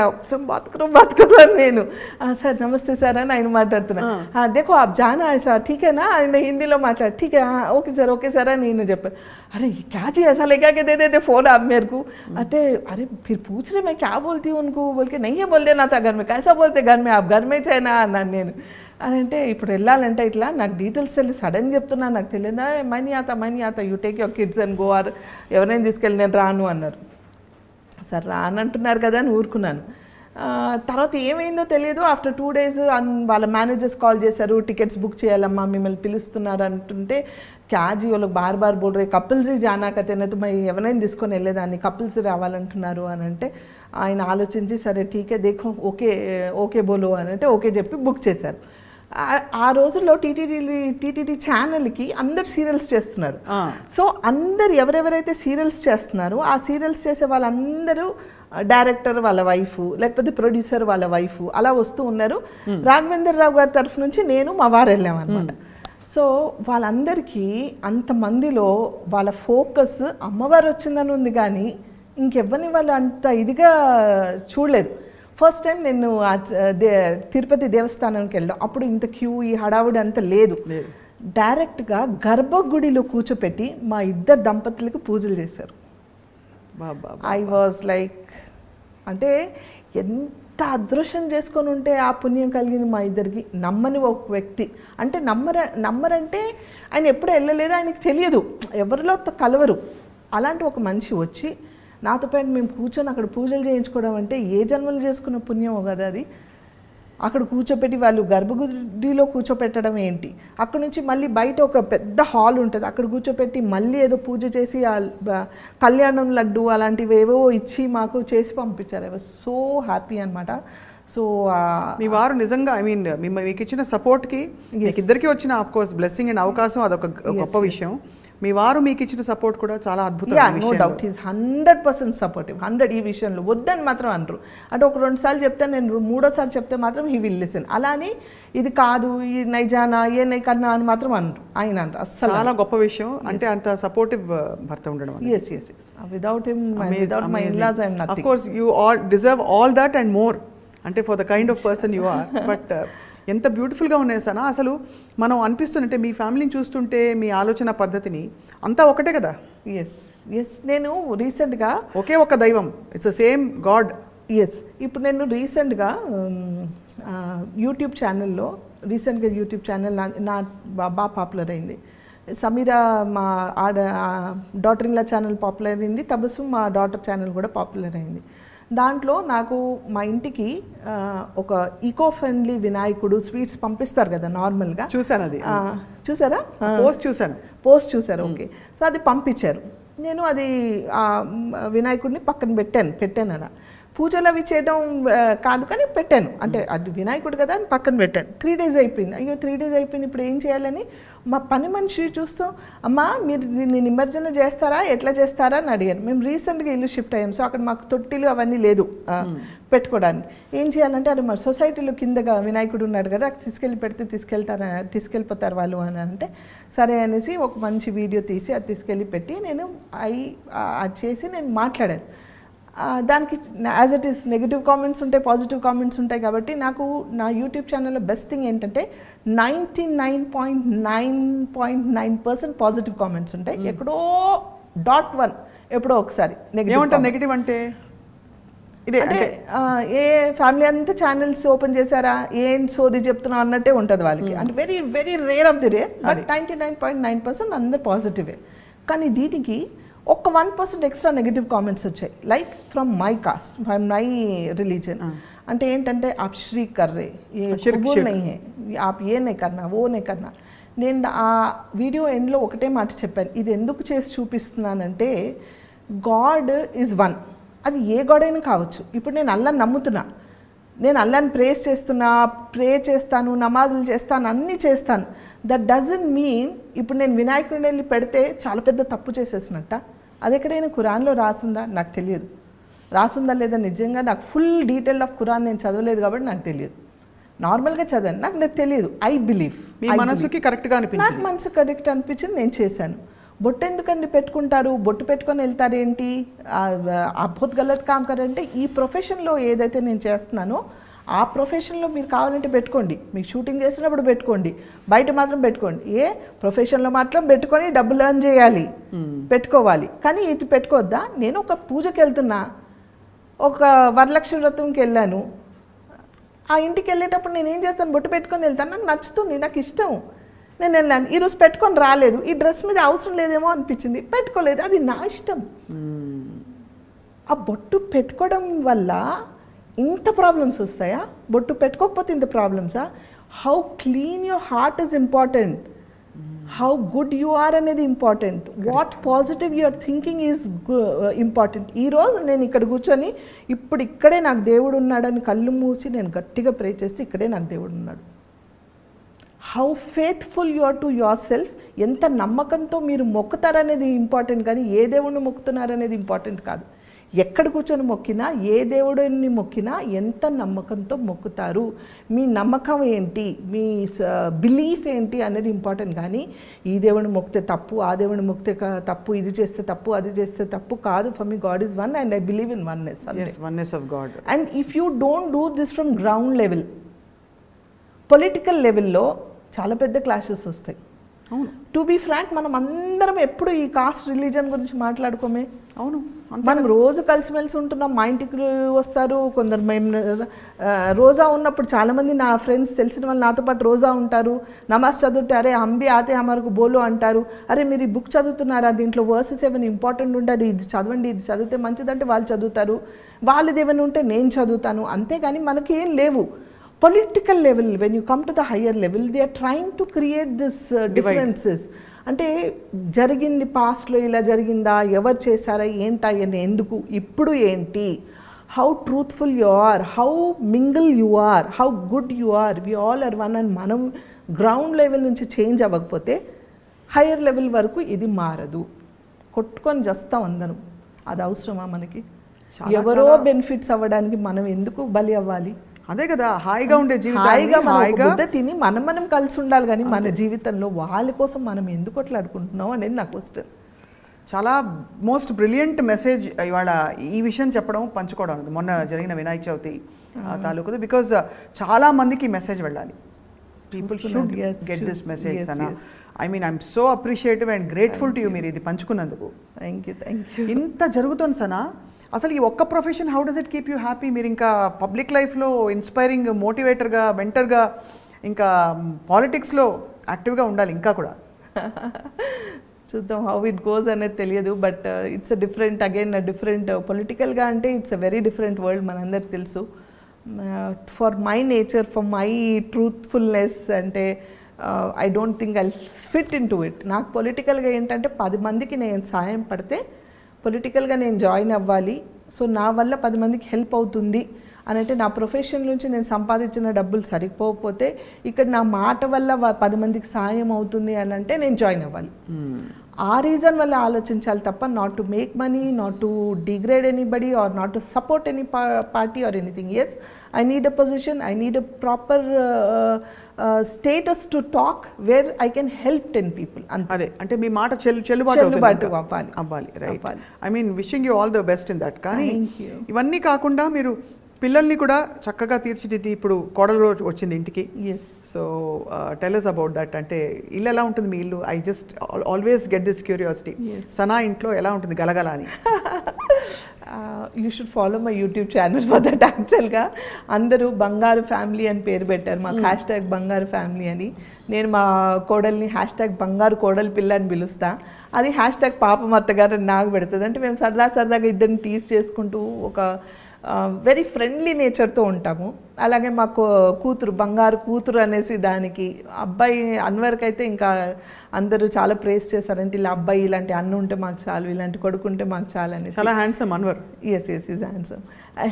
బతుకురు అని నేను సార్ నమస్తే సార్ అని ఆయన మాట్లాడుతున్నా. దేఖో ఆప్ జానా సార్ ఠీకేనా, ఆయన హిందీలో మాట్లాడు, ఠీకే ఓకే సార్ అని నేను చెప్పాను. अरे क्या जी ऐसा लगा कि दे देते फ़ोन आप मेरे को, अरे अरे फिर पूछ रहे मैं क्या बोलती हूँ उनको, बोल के नहीं है बोल देना था घर में, कैसा बोलते घर में आप घर में चाहे అన్నాను నేను. అని అంటే ఇప్పుడు వెళ్ళాలంటే ఇట్లా నాకు డీటెయిల్స్ వెళ్ళి సడన్ చెప్తున్నా, నాకు తెలియదా, మనీ ఆత you take your kids and go, or ఎవరైనా తీసుకెళ్ళి నేను రాను అన్నారు. సరే రానంటున్నారు కదా అని ఊరుకున్నాను. తర్వాత ఏమైందో తెలియదు. ఆఫ్టర్ 2 days వాళ్ళ మేనేజర్స్ కాల్ చేశారు, టికెట్స్ బుక్ చేయాలమ్మా మిమ్మల్ని పిలుస్తున్నారు అంటుంటే क्या जी वो लोग बार बार बोल रहे కపుల్స్ జానా కతేనే తో ఎవరైనా తీసుకొని వెళ్ళేదాన్ని కపుల్స్ రావాలంటున్నారు అని అంటే ఆయన ఆలోచించి సరే ఠీకే దేఖో ఓకే ఓకే బోలో అని అంటే ఓకే చెప్పి బుక్ చేశారు. ఆ రోజుల్లో టీటీడీ ఛానల్కి అందరు సీరియల్స్ చేస్తున్నారు. సో అందరు ఎవరెవరైతే సీరియల్స్ చేస్తున్నారో ఆ సీరియల్స్ చేసే వాళ్ళందరూ డైరెక్టర్ వాళ్ళ వైఫ్ లేకపోతే ప్రొడ్యూసర్ వాళ్ళ వైఫ్ అలా వస్తూ ఉన్నారు. రాఘవేంద్ర రావు గారి తరఫు నుంచి నేను మా వారు వెళ్ళామన్నమాట. సో వాళ్ళందరికీ అంతమందిలో వాళ్ళ ఫోకస్ అమ్మవారు వచ్చిందని ఉంది కానీ ఇంకెవ్వరిని వాళ్ళు అంత ఇదిగా చూడలేదు. ఫస్ట్ టైం నేను తిరుపతి దేవస్థానానికి వెళ్ళాం. అప్పుడు ఇంత క్యూ ఈ హడావుడి అంత లేదు. డైరెక్ట్గా గర్భగుడిలో కూర్చోపెట్టి మా ఇద్దరు దంపతులకు పూజలు చేశారు. ఐ వాజ్ లైక్ అంటే ఎంత అదృష్టం చేసుకొని ఉంటే ఆ పుణ్యం కలిగింది మా ఇద్దరికి. నమ్మని ఒక వ్యక్తి అంటే నమ్మరంటే ఆయన ఎప్పుడు వెళ్ళలేదు, ఆయనకి తెలియదు, ఎవరిలో కలవరు. అలాంటి ఒక మనిషి వచ్చి నాతో పాటు మేము కూర్చొని అక్కడ పూజలు చేయించుకోవడం అంటే ఏ జన్మలు చేసుకున్న పుణ్యం కదా అది. అక్కడ కూర్చోపెట్టి వాళ్ళు గర్భగుడిలో కూర్చోపెట్టడం ఏంటి, అక్కడ నుంచి మళ్ళీ బయట ఒక పెద్ద హాల్ ఉంటుంది అక్కడ కూర్చోపెట్టి మళ్ళీ ఏదో పూజ చేసి కళ్యాణం లడ్డు అలాంటివి ఏవో ఇచ్చి మాకు చేసి పంపించారు. ఐ వాజ్ సో హ్యాపీ అనమాట. సో మీ వారు నిజంగా ఐ మీన్ మీకు ఇచ్చిన సపోర్ట్కి మీకు ఇద్దరికి వచ్చిన ఆఫ్ కోర్స్ బ్లెస్సింగ్ అండ్ అవకాశం అదొక గొప్ప విషయం. మీ వారు మీకు ఇచ్చిన సపోర్ట్ కూడా చాలా అద్భుతం. No doubt is 100% supportive. 100 ఈ విషయంలో వద్దని మాత్రం అనరు. అంటే ఒక 2 సార్లు చెప్తే నేను 3వ సారి చెప్తే మాత్రం హీ విల్ లిసన్. అలా అని ఇది కాదు ఈ నైజానా ఏ నై కన్నా అని మాత్రం అనరు ఆయన అంటారు. అస్సలు చాలా గొప్ప విషయం. అంటే అంత సపోర్టివ్ భర్త ఉండడం. yes without him without my in-laws I am nothing. Of course you all deserve all that and more అంటే for the kind of person you are. But ఎంత బ్యూటిఫుల్గా ఉన్నాయి సనా. అసలు మనం అనిపిస్తుంటే మీ ఫ్యామిలీని చూస్తుంటే మీ ఆలోచన పద్ధతిని అంతా ఒకటే కదా. ఎస్ నేను రీసెంట్గా ఒకే ఒక దైవం, ఇట్స్ ద సేమ్ గాడ్. ఇప్పుడు నేను రీసెంట్గా యూట్యూబ్ ఛానల్లో యూట్యూబ్ ఛానల్ నా బాగా పాపులర్ అయింది. సమీరా మా daughter in law channel popular అయింది, తబస్సు మా డాటర్ ఛానల్ కూడా పాపులర్ అయింది. దాంట్లో నాకు మా ఇంటికి ఒక ఈకో ఫ్రెండ్లీ వినాయకుడు స్వీట్స్ పంపిస్తారు కదా నార్మల్గా. చూసాను అది. చూసారా? పోస్ట్ చూసారు. ఓకే. సో అది పంపించారు. నేను అది వినాయకుడిని పక్కన పెట్టాను అలా. పూజలు అవి చేయడం కాదు కానీ పెట్టాను. అంటే అది వినాయకుడు కదా అని పక్కన పెట్టాను. 3 days అయిపోయింది. అయ్యో 3 days అయిపోయింది ఇప్పుడు ఏం చేయాలని మా పని మనిషి చూస్తాం, అమ్మా మీరు దీన్ని నిమజ్జన చేస్తారా ఎట్లా చేస్తారా అని అడిగాను. మేము రీసెంట్గా ఇల్లు షిఫ్ట్ అయ్యాం. సో అక్కడ మాకు తొట్టిలు అవన్నీ లేదు పెట్టుకోవడానికి. ఏం చేయాలంటే అది మా సొసైటీలో కిందగా వినాయకుడు ఉన్నాడు కదా తీసుకెళ్ళి పెడితే తీసుకెళ్ళిపోతారు వాళ్ళు అని అంటే సరే అనేసి ఒక మంచి వీడియో తీసి అది తీసుకెళ్ళి పెట్టి నేను అది చేసి నేను మాట్లాడాను. దానికి as it is negative comments ఉంటాయి, పాజిటివ్ కామెంట్స్ ఉంటాయి. కాబట్టి నాకు నా యూట్యూబ్ ఛానల్లో బెస్ట్ థింగ్ ఏంటంటే 99.9% పాజిటివ్ కామెంట్స్ ఉంటాయి. ఎక్కడో 0.1 ఎప్పుడో ఒకసారి నెగిటివ్ అంటే అంటే ఏ ఫ్యామిలీ అంతా ఛానల్స్ ఓపెన్ చేశారా ఏం సోది చెప్తున్నా అన్నట్టే ఉంటుంది వాళ్ళకి. అంటే very very rare of the rare. But 99.9% అందరు పాజిటివే. కానీ దీనికి ఒక 1% ఎక్స్ట్రా నెగిటివ్ కామెంట్స్ వచ్చాయి. Like from my cast, from my religion. అంటే ఏంటంటే ఆప్ శ్రీ కర్రే నహీ హై, ఆప్ ఏ నే కర్నా ఓ నే కర్నా. నేను ఆ వీడియో ఎండ్లో ఒకటే మాట చెప్పాను, ఇది ఎందుకు చేసి చూపిస్తున్నానంటే గాడ్ ఈజ్ వన్. అది ఏ గాడ్ అయినా కావచ్చు. ఇప్పుడు నేను అల్లాని నమ్ముతున్నా, నేను అల్లాని ప్రే చేస్తాను, నమాజులు చేస్తాను, అన్నీ చేస్తాను. దట్ డజంట్ మీన్ ఇప్పుడు నేను వినాయకుడిని వెళ్ళి పెడితే చాలా పెద్ద తప్పు చేసేసినట్ట. అది ఎక్కడైనా ఖురాన్లో రాసుందా నాకు తెలియదు. రాసుందా లేదా నిజంగా నాకు ఫుల్ డీటెయిల్ ఆఫ్ ఖురాన్ నేను చదవలేదు కాబట్టి నాకు తెలియదు. నార్మల్గా చదివాను, నాకు తెలియదు. ఐ బిలీవ్ మీ మనసుకి కరెక్ట్గా అనిపించింది, నాకు మనసు కరెక్ట్ అనిపించింది, నేను చేశాను. బొట్టు ఎందుకండి పెట్టుకుంటారు, బొట్టు పెట్టుకొని వెళ్తారు ఏంటి, అద్భుత్ గలత్ కామ్ కరంటే ఈ ప్రొఫెషన్లో ఏదైతే నేను చేస్తున్నానో ఆ ప్రొఫెషన్లో మీరు కావాలంటే పెట్టుకోండి, మీకు షూటింగ్ చేసినప్పుడు పెట్టుకోండి, బయట మాత్రం పెట్టుకోండి. ఏ ప్రొఫెషన్లో మాత్రం పెట్టుకొని డబ్బులు ఎర్న్ చేయాలి, పెట్టుకోవాలి. కానీ ఇది పెట్టుకోవద్దా? నేను ఒక పూజకి వెళ్తున్నా, ఒక వరలక్ష్మి వ్రతంకి వెళ్ళాను, ఆ ఇంటికి వెళ్ళేటప్పుడు నేను ఏం చేస్తాను, బొట్టు పెట్టుకొని వెళ్తాను, నాకు నచ్చుతుంది, నాకు ఇష్టం, నేను వెళ్ళాను. ఈరోజు పెట్టుకొని రాలేదు, ఈ డ్రెస్ మీద అవసరం లేదేమో అనిపించింది, పెట్టుకోలేదు, అది నా ఇష్టం. ఆ బొట్టు పెట్టుకోవడం వల్ల ఇంత ప్రాబ్లమ్స్ వస్తాయా? బొట్టు పెట్టుకోకపోతే ఇంత ప్రాబ్లమ్సా? How clean your heart is important. How good you are అనేది important, what positive your thinking is important. ఈరోజు నేను ఇక్కడ కూర్చొని ఇప్పుడు ఇక్కడే నాకు దేవుడు ఉన్నాడని కళ్ళు మూసి నేను గట్టిగా ప్రే చేస్తే ఇక్కడే నాకు దేవుడు ఉన్నాడు. How faithful you are to your self, ఎంత నమ్మకంతో మీరు మొక్కుతారనేది ఇంపార్టెంట్, కానీ ఏ దేవుడిని మొక్కుతున్నారనేది ఇంపార్టెంట్ కాదు. ఎక్కడ కూర్చొని మొక్కినా, ఏ దేవుడిని మొక్కినా ఎంత నమ్మకంతో మొక్కుతారు, మీ నమ్మకం ఏంటి, మీ బిలీఫ్ ఏంటి అనేది ఇంపార్టెంట్. కానీ ఈ దేవుడిని మొక్కితే తప్పు, ఆ దేవుడిని మొక్కితే తప్పు, ఇది చేస్తే తప్పు, అది చేస్తే తప్పు కాదు. For me God is one and I believe in oneness. Oneness of God. And if you don't do this from ground level, political లెవెల్లో చాలా పెద్ద క్లాషెస్ వస్తాయి. టు బీ ఫ్రాంక్, మనం అందరం ఎప్పుడు ఈ కాస్ట్ రిలీజన్ గురించి మాట్లాడుకోమే. అవును, మనం రోజు కలిసిమెలిసి ఉంటున్నాం. మా ఇంటికి వస్తారు కొందరు. మేము రోజా ఉన్నప్పుడు చాలామంది నా ఫ్రెండ్స్ తెలిసిన వాళ్ళు నాతో పాటు రోజా ఉంటారు. నమాజ్ చదువుతే అరే హంబి ఆతే హమారకు బోలో అంటారు. అరే మీరు ఈ బుక్ చదువుతున్నారా, దీంట్లో వర్సెస్ ఏమైనా ఇంపార్టెంట్ ఉంటుంది, ఇది చదవండి, ఇది చదివితే మంచిదంటే వాళ్ళు చదువుతారు, వాళ్ళది ఏమైనా ఉంటే నేను చదువుతాను. అంతేగాని మనకి ఏం లేవు. Political level, when you come to the higher level, they are trying to create this differences. అంటే జరిగింది పాస్ట్లో ఇలా జరిగిందా, ఎవరు చేశారా, ఏంటా, ఎందుకు, ఇప్పుడు ఏంటి, how truthful you are, how mingle you are, how good you are, we all are one. అని మనం గ్రౌండ్ లెవెల్ నుంచి చేంజ్ అవ్వకపోతే హయ్యర్ లెవెల్ వరకు ఇది మారదు. కొట్టుకొని చేస్తాం అందరం. అది అవసరమా మనకి? ఎవరో బెనిఫిట్స్ అవ్వడానికి మనం ఎందుకు బలి అవ్వాలి? అదే కదా హాయిగా ఉండే జీవితం, హాయిగా తిని మనం కలిసి ఉండాలి. కానీ మన జీవితంలో వాళ్ళ కోసం మనం ఎందుకు అట్లాడుకుంటున్నాం అనేది నా క్వశ్చన్. చాలా మోస్ట్ బ్రిలియంట్ మెసేజ్ ఇవాళ ఈ విషయం చెప్పడం, పంచుకోవడం. మొన్న జరిగిన వినాయక చవితి తాలూకు, బికాజ్ చాలా మందికి మెసేజ్ వెళ్ళాలి. People should get this message అన్న. I mean I'm so appreciative and grateful to you మీరు ఇది పంచుకున్నందుకు. Thank you. ఇంత జరుగుతుంది సనా. అసలు ఈ ఒక్క profession how does it keep you happy? మీరు ఇంకా పబ్లిక్ లైఫ్లో ఇన్స్పైరింగ్ మోటివేటర్గా, మెంటర్గా, ఇంకా పాలిటిక్స్లో యాక్టివ్గా ఉండాలి ఇంకా కూడా. చూద్దాం హౌ ఇట్ గోస్ అనేది తెలియదు. But it's a different, again different పొలిటికల్గా అంటే it's a very different world, మనందరికి తెలుసు. For my nature, for my truthfulness అంటే I don't think I fit into it. నాకు పొలిటికల్గా ఏంటంటే 10 మందికి నేను సాయం పడితే పొలిటికల్గా నేను జాయిన్ అవ్వాలి. సో నా వల్ల 10 మందికి హెల్ప్ అవుతుంది అని అంటే, నా ప్రొఫెషన్ నుంచి నేను సంపాదించిన డబ్బులు సరిపోకపోతే ఇక్కడ నా మాట వల్ల 10 మందికి సాయం అవుతుంది అని అంటే నేను జాయిన్ అవ్వాలి. ఆ రీజన్ వల్ల ఆలోచించాలి తప్ప, not to make money, not to degrade anybody or not to support any party or anything. Yes, I need a position, I need a proper status to talk where I can help 10 people. అదే అంటే మీ మాట చెల్లుబాటు అవ్వాలి. Right. I mean wishing you all the best in that. కానీ ఇవన్నీ కాకుండా మీరు పిల్లల్ని కూడా చక్కగా తీర్చిదిద్ది ఇప్పుడు కోడలు రోజు వచ్చింది ఇంటికి. So tell us about that. అంటే ఇల్లు ఎలా ఉంటుంది మీ ఇల్లు? I just always get this curiosity. Sana ఇంట్లో ఎలా ఉంటుంది గలగల అని? You should follow my YouTube channel for that. యాక్చువల్గా అందరూ బంగారు ఫ్యామిలీ అని పేరు పెట్టారు మాకు, హ్యాష్ట్యాగ్ బంగారు ఫ్యామిలీ అని. నేను మా కోడల్ని హ్యాష్ట్యాగ్ బంగారు కోడలి పిల్ల అని పిలుస్తా. అది హ్యాష్ట్యాగ్ పాపం అత్తగారు నాకు పెడుతుంది. అంటే మేము సరదాగా ఇద్దరిని టీస్ చేసుకుంటూ ఒక వెరీ ఫ్రెండ్లీ నేచర్తో ఉంటాము. అలాగే మాకు కూతురు, బంగారు కూతురు అనేసి దానికి. అబ్బాయి అన్వర్కి అయితే ఇంకా అందరూ చాలా ప్రేస్ చేశారంటే, ఇలా అబ్బాయి ఇలాంటి అన్న ఉంటే మాకు చాలు, ఇలాంటి కొడుకు ఉంటే మాకు చాలు అనేసి. చాలా handsome Anwar. Yes, is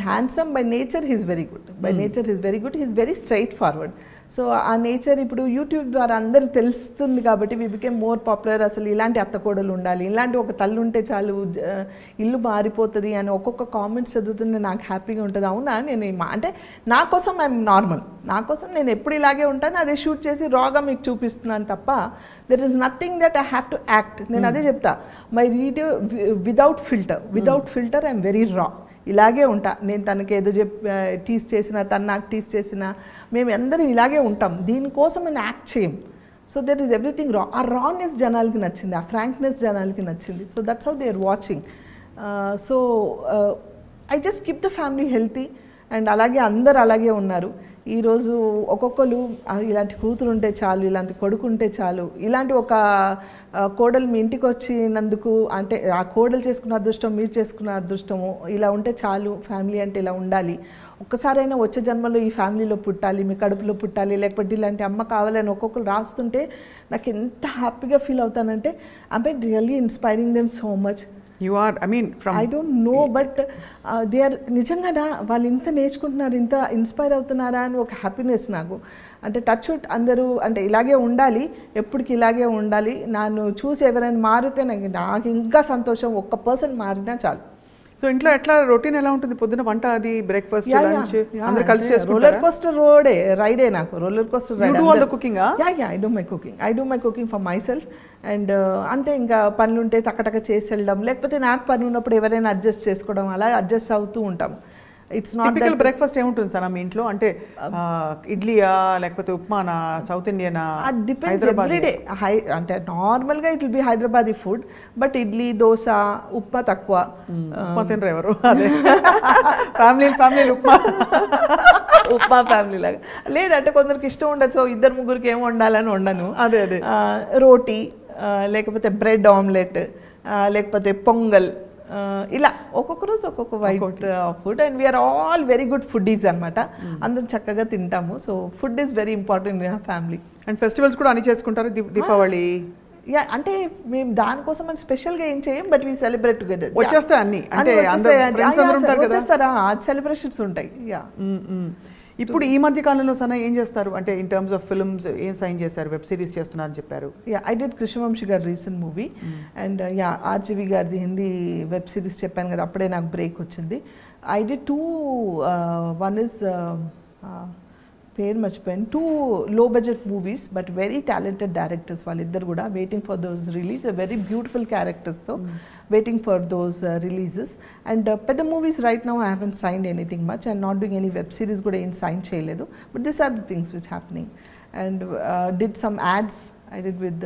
handsome by nature. He's very good by nature. He's very good. He's very straight forward. So ఆ నేచర్ ఇప్పుడు యూట్యూబ్ ద్వారా అందరికి తెలుస్తుంది కాబట్టి వి బికేమ్ మోర్ పాపులర్. అసలు ఇలాంటి అత్తకోడలు ఉండాలి, ఇలాంటి ఒక తల్లి ఉంటే చాలు ఇల్లు మారిపోతుంది అని ఒక్కొక్క కామెంట్స్ చదువుతుంటే నాకు హ్యాపీగా ఉంటుంది. అవునా, నేను అంటే నా కోసం ఐఎమ్ నార్మల్, నా కోసం నేను ఎప్పుడు ఇలాగే ఉంటాను, అదే షూట్ చేసి రాగా మీకు చూపిస్తున్నాను తప్ప there is nothing that I have to act. నేను అదే చెప్తా, my video without filter I'm very రా. ఇలాగే ఉంటా నేను. తనకి ఏదో టీస్ చేసినా, తను నాకు టీస్ చేసినా, మేము అందరం ఇలాగే ఉంటాం. దీనికోసం నేను యాక్ట్ చేయం. సో దెర్ ఈస్ ఎవ్రీథింగ్ రా. ఆ రానెస్ జనాలకి నచ్చింది, ఆ ఫ్రాంక్నెస్ జనాలకి నచ్చింది. So that's how they are watching. So I just keep the family healthy. And అలాగే అందరు అలాగే ఉన్నారు. ఈరోజు ఒక్కొక్కరు ఇలాంటి కూతురు ఉంటే చాలు, ఇలాంటి కొడుకు ఉంటే చాలు, ఇలాంటి ఒక కోడలు మీ ఇంటికి వచ్చినందుకు అంటే ఆ కోడలు చేసుకున్న అదృష్టం, మీరు చేసుకున్న అదృష్టము ఇలా ఉంటే చాలు, ఫ్యామిలీ అంటే ఇలా ఉండాలి, ఒక్కసారైనా వచ్చే జన్మలో ఈ ఫ్యామిలీలో పుట్టాలి, మీ కడుపులో పుట్టాలి, లేకపోతే ఇలాంటి అమ్మ కావాలని ఒక్కొక్కరు రాస్తుంటే నాకు ఎంత హ్యాపీగా ఫీల్ అవుతానంటే I'm really inspiring them so much. You are, I mean from I don't know but they are నిజంగా వాళ్ళు ఇంత నేర్చుకుంటున్నారు, ఇంత ఇన్స్పైర్ అవుతున్నారా అని ఒక హ్యాపీనెస్ నాకు. అంటే టచ్ వుడ్ అందరూ అంటే ఇలాగే ఉండాలి, ఎప్పటికి ఇలాగే ఉండాలి, నన్ను చూసి ఎవరైనా మారితే నాకు ఇంకా సంతోషం, ఒక్క పర్సన్ మారినా చాలు. సో ఇంట్లో ఎట్లా రొటీన్ ఎలా ఉంటుంది? పొద్దున వంట, అది బ్రేక్ఫాస్ట్, లంచ్ అందరూ కలిసి చేసుకుంటారా? రోలర్ కోస్టర్ రైడే నాకు, roller coaster ride. You do all the cooking? Yeah I do my cooking for my self. And అంతే, ఇంకా పనులు ఉంటే టకటక చేసి వెళ్ళడం, లేకపోతే నాకు పని ఉన్నప్పుడు ఎవరైనా అడ్జస్ట్ చేసుకోవడం, అలా అడ్జస్ట్ అవుతూ ఉంటాం. ఇట్స్ నాట్ టిపికల్ బ్రేక్ఫాస్ట్ ఏముంటుంది సార్ మీ ఇంట్లో? అంటే ఇడ్లీయా లేకపోతే ఉప్మానా, సౌత్ ఇండియనా? Depends everyday. అంటే నార్మల్గా it will be Hyderabadi food, but idli, dosa, upma తక్కువ. ఉప్మా తినరు ఎవరు? అదే ఫ్యామిలీ ఉప్మా ఫ్యామిలీ లాగా లేదంటే కొందరికి ఇష్టం ఉండదు, సో ఇద్దరు ముగ్గురికి ఏం వండాలని వండను. అదే రోటీ, లేకపోతే బ్రెడ్ ఆమ్లెట్, లేకపోతే పొంగల్, ఇలా ఒక్కొక్క రోజు ఒక్కొక్క white food. And we are all very good foodies అనమాట, అందరం చక్కగా తింటాము. So food is very important in family. And festivals కూడా అన్ని చేసుకుంటారు, దీపావళి? యా, అంటే మేము దానికోసం అని స్పెషల్గా ఏం చేయం, బట్ వీ సెలబ్రేట్ టుగెదర్. వచ్చేస్తాయి అన్ని, అంటే వచ్చేస్తారా, సెలబ్రేషన్స్ ఉంటాయి. యా. ఇప్పుడు ఈ మధ్య కాలంలో సనా ఏం చేస్తారు? అంటే ఇన్ టర్మ్స్ ఆఫ్ ఫిల్మ్స్ ఏం సైన్ చేశారు? వెబ్ సిరీస్ చేస్తున్నారని చెప్పారు. యా, ఐ డిడ్ కృష్ణవంశీ గారి recent movie. And yeah, RGV గారిది హిందీ వెబ్ సిరీస్ చెప్పాను కదా, అప్పుడే నాకు బ్రేక్ వచ్చింది. ఐ డిడ్ 2, వన్ ఇస్ పేరు మర్చిపోయాను, 2 low budget movies but very talented directors, వాళ్ళిద్దరు కూడా waiting for those release, a very beautiful characters తో waiting for those releases. And పెద్ద movies right now I haven't signed anything much, I'm not doing any web series కూడా ఏం sign చేయలేదు, but these are the things which happening. And did some ads, I did with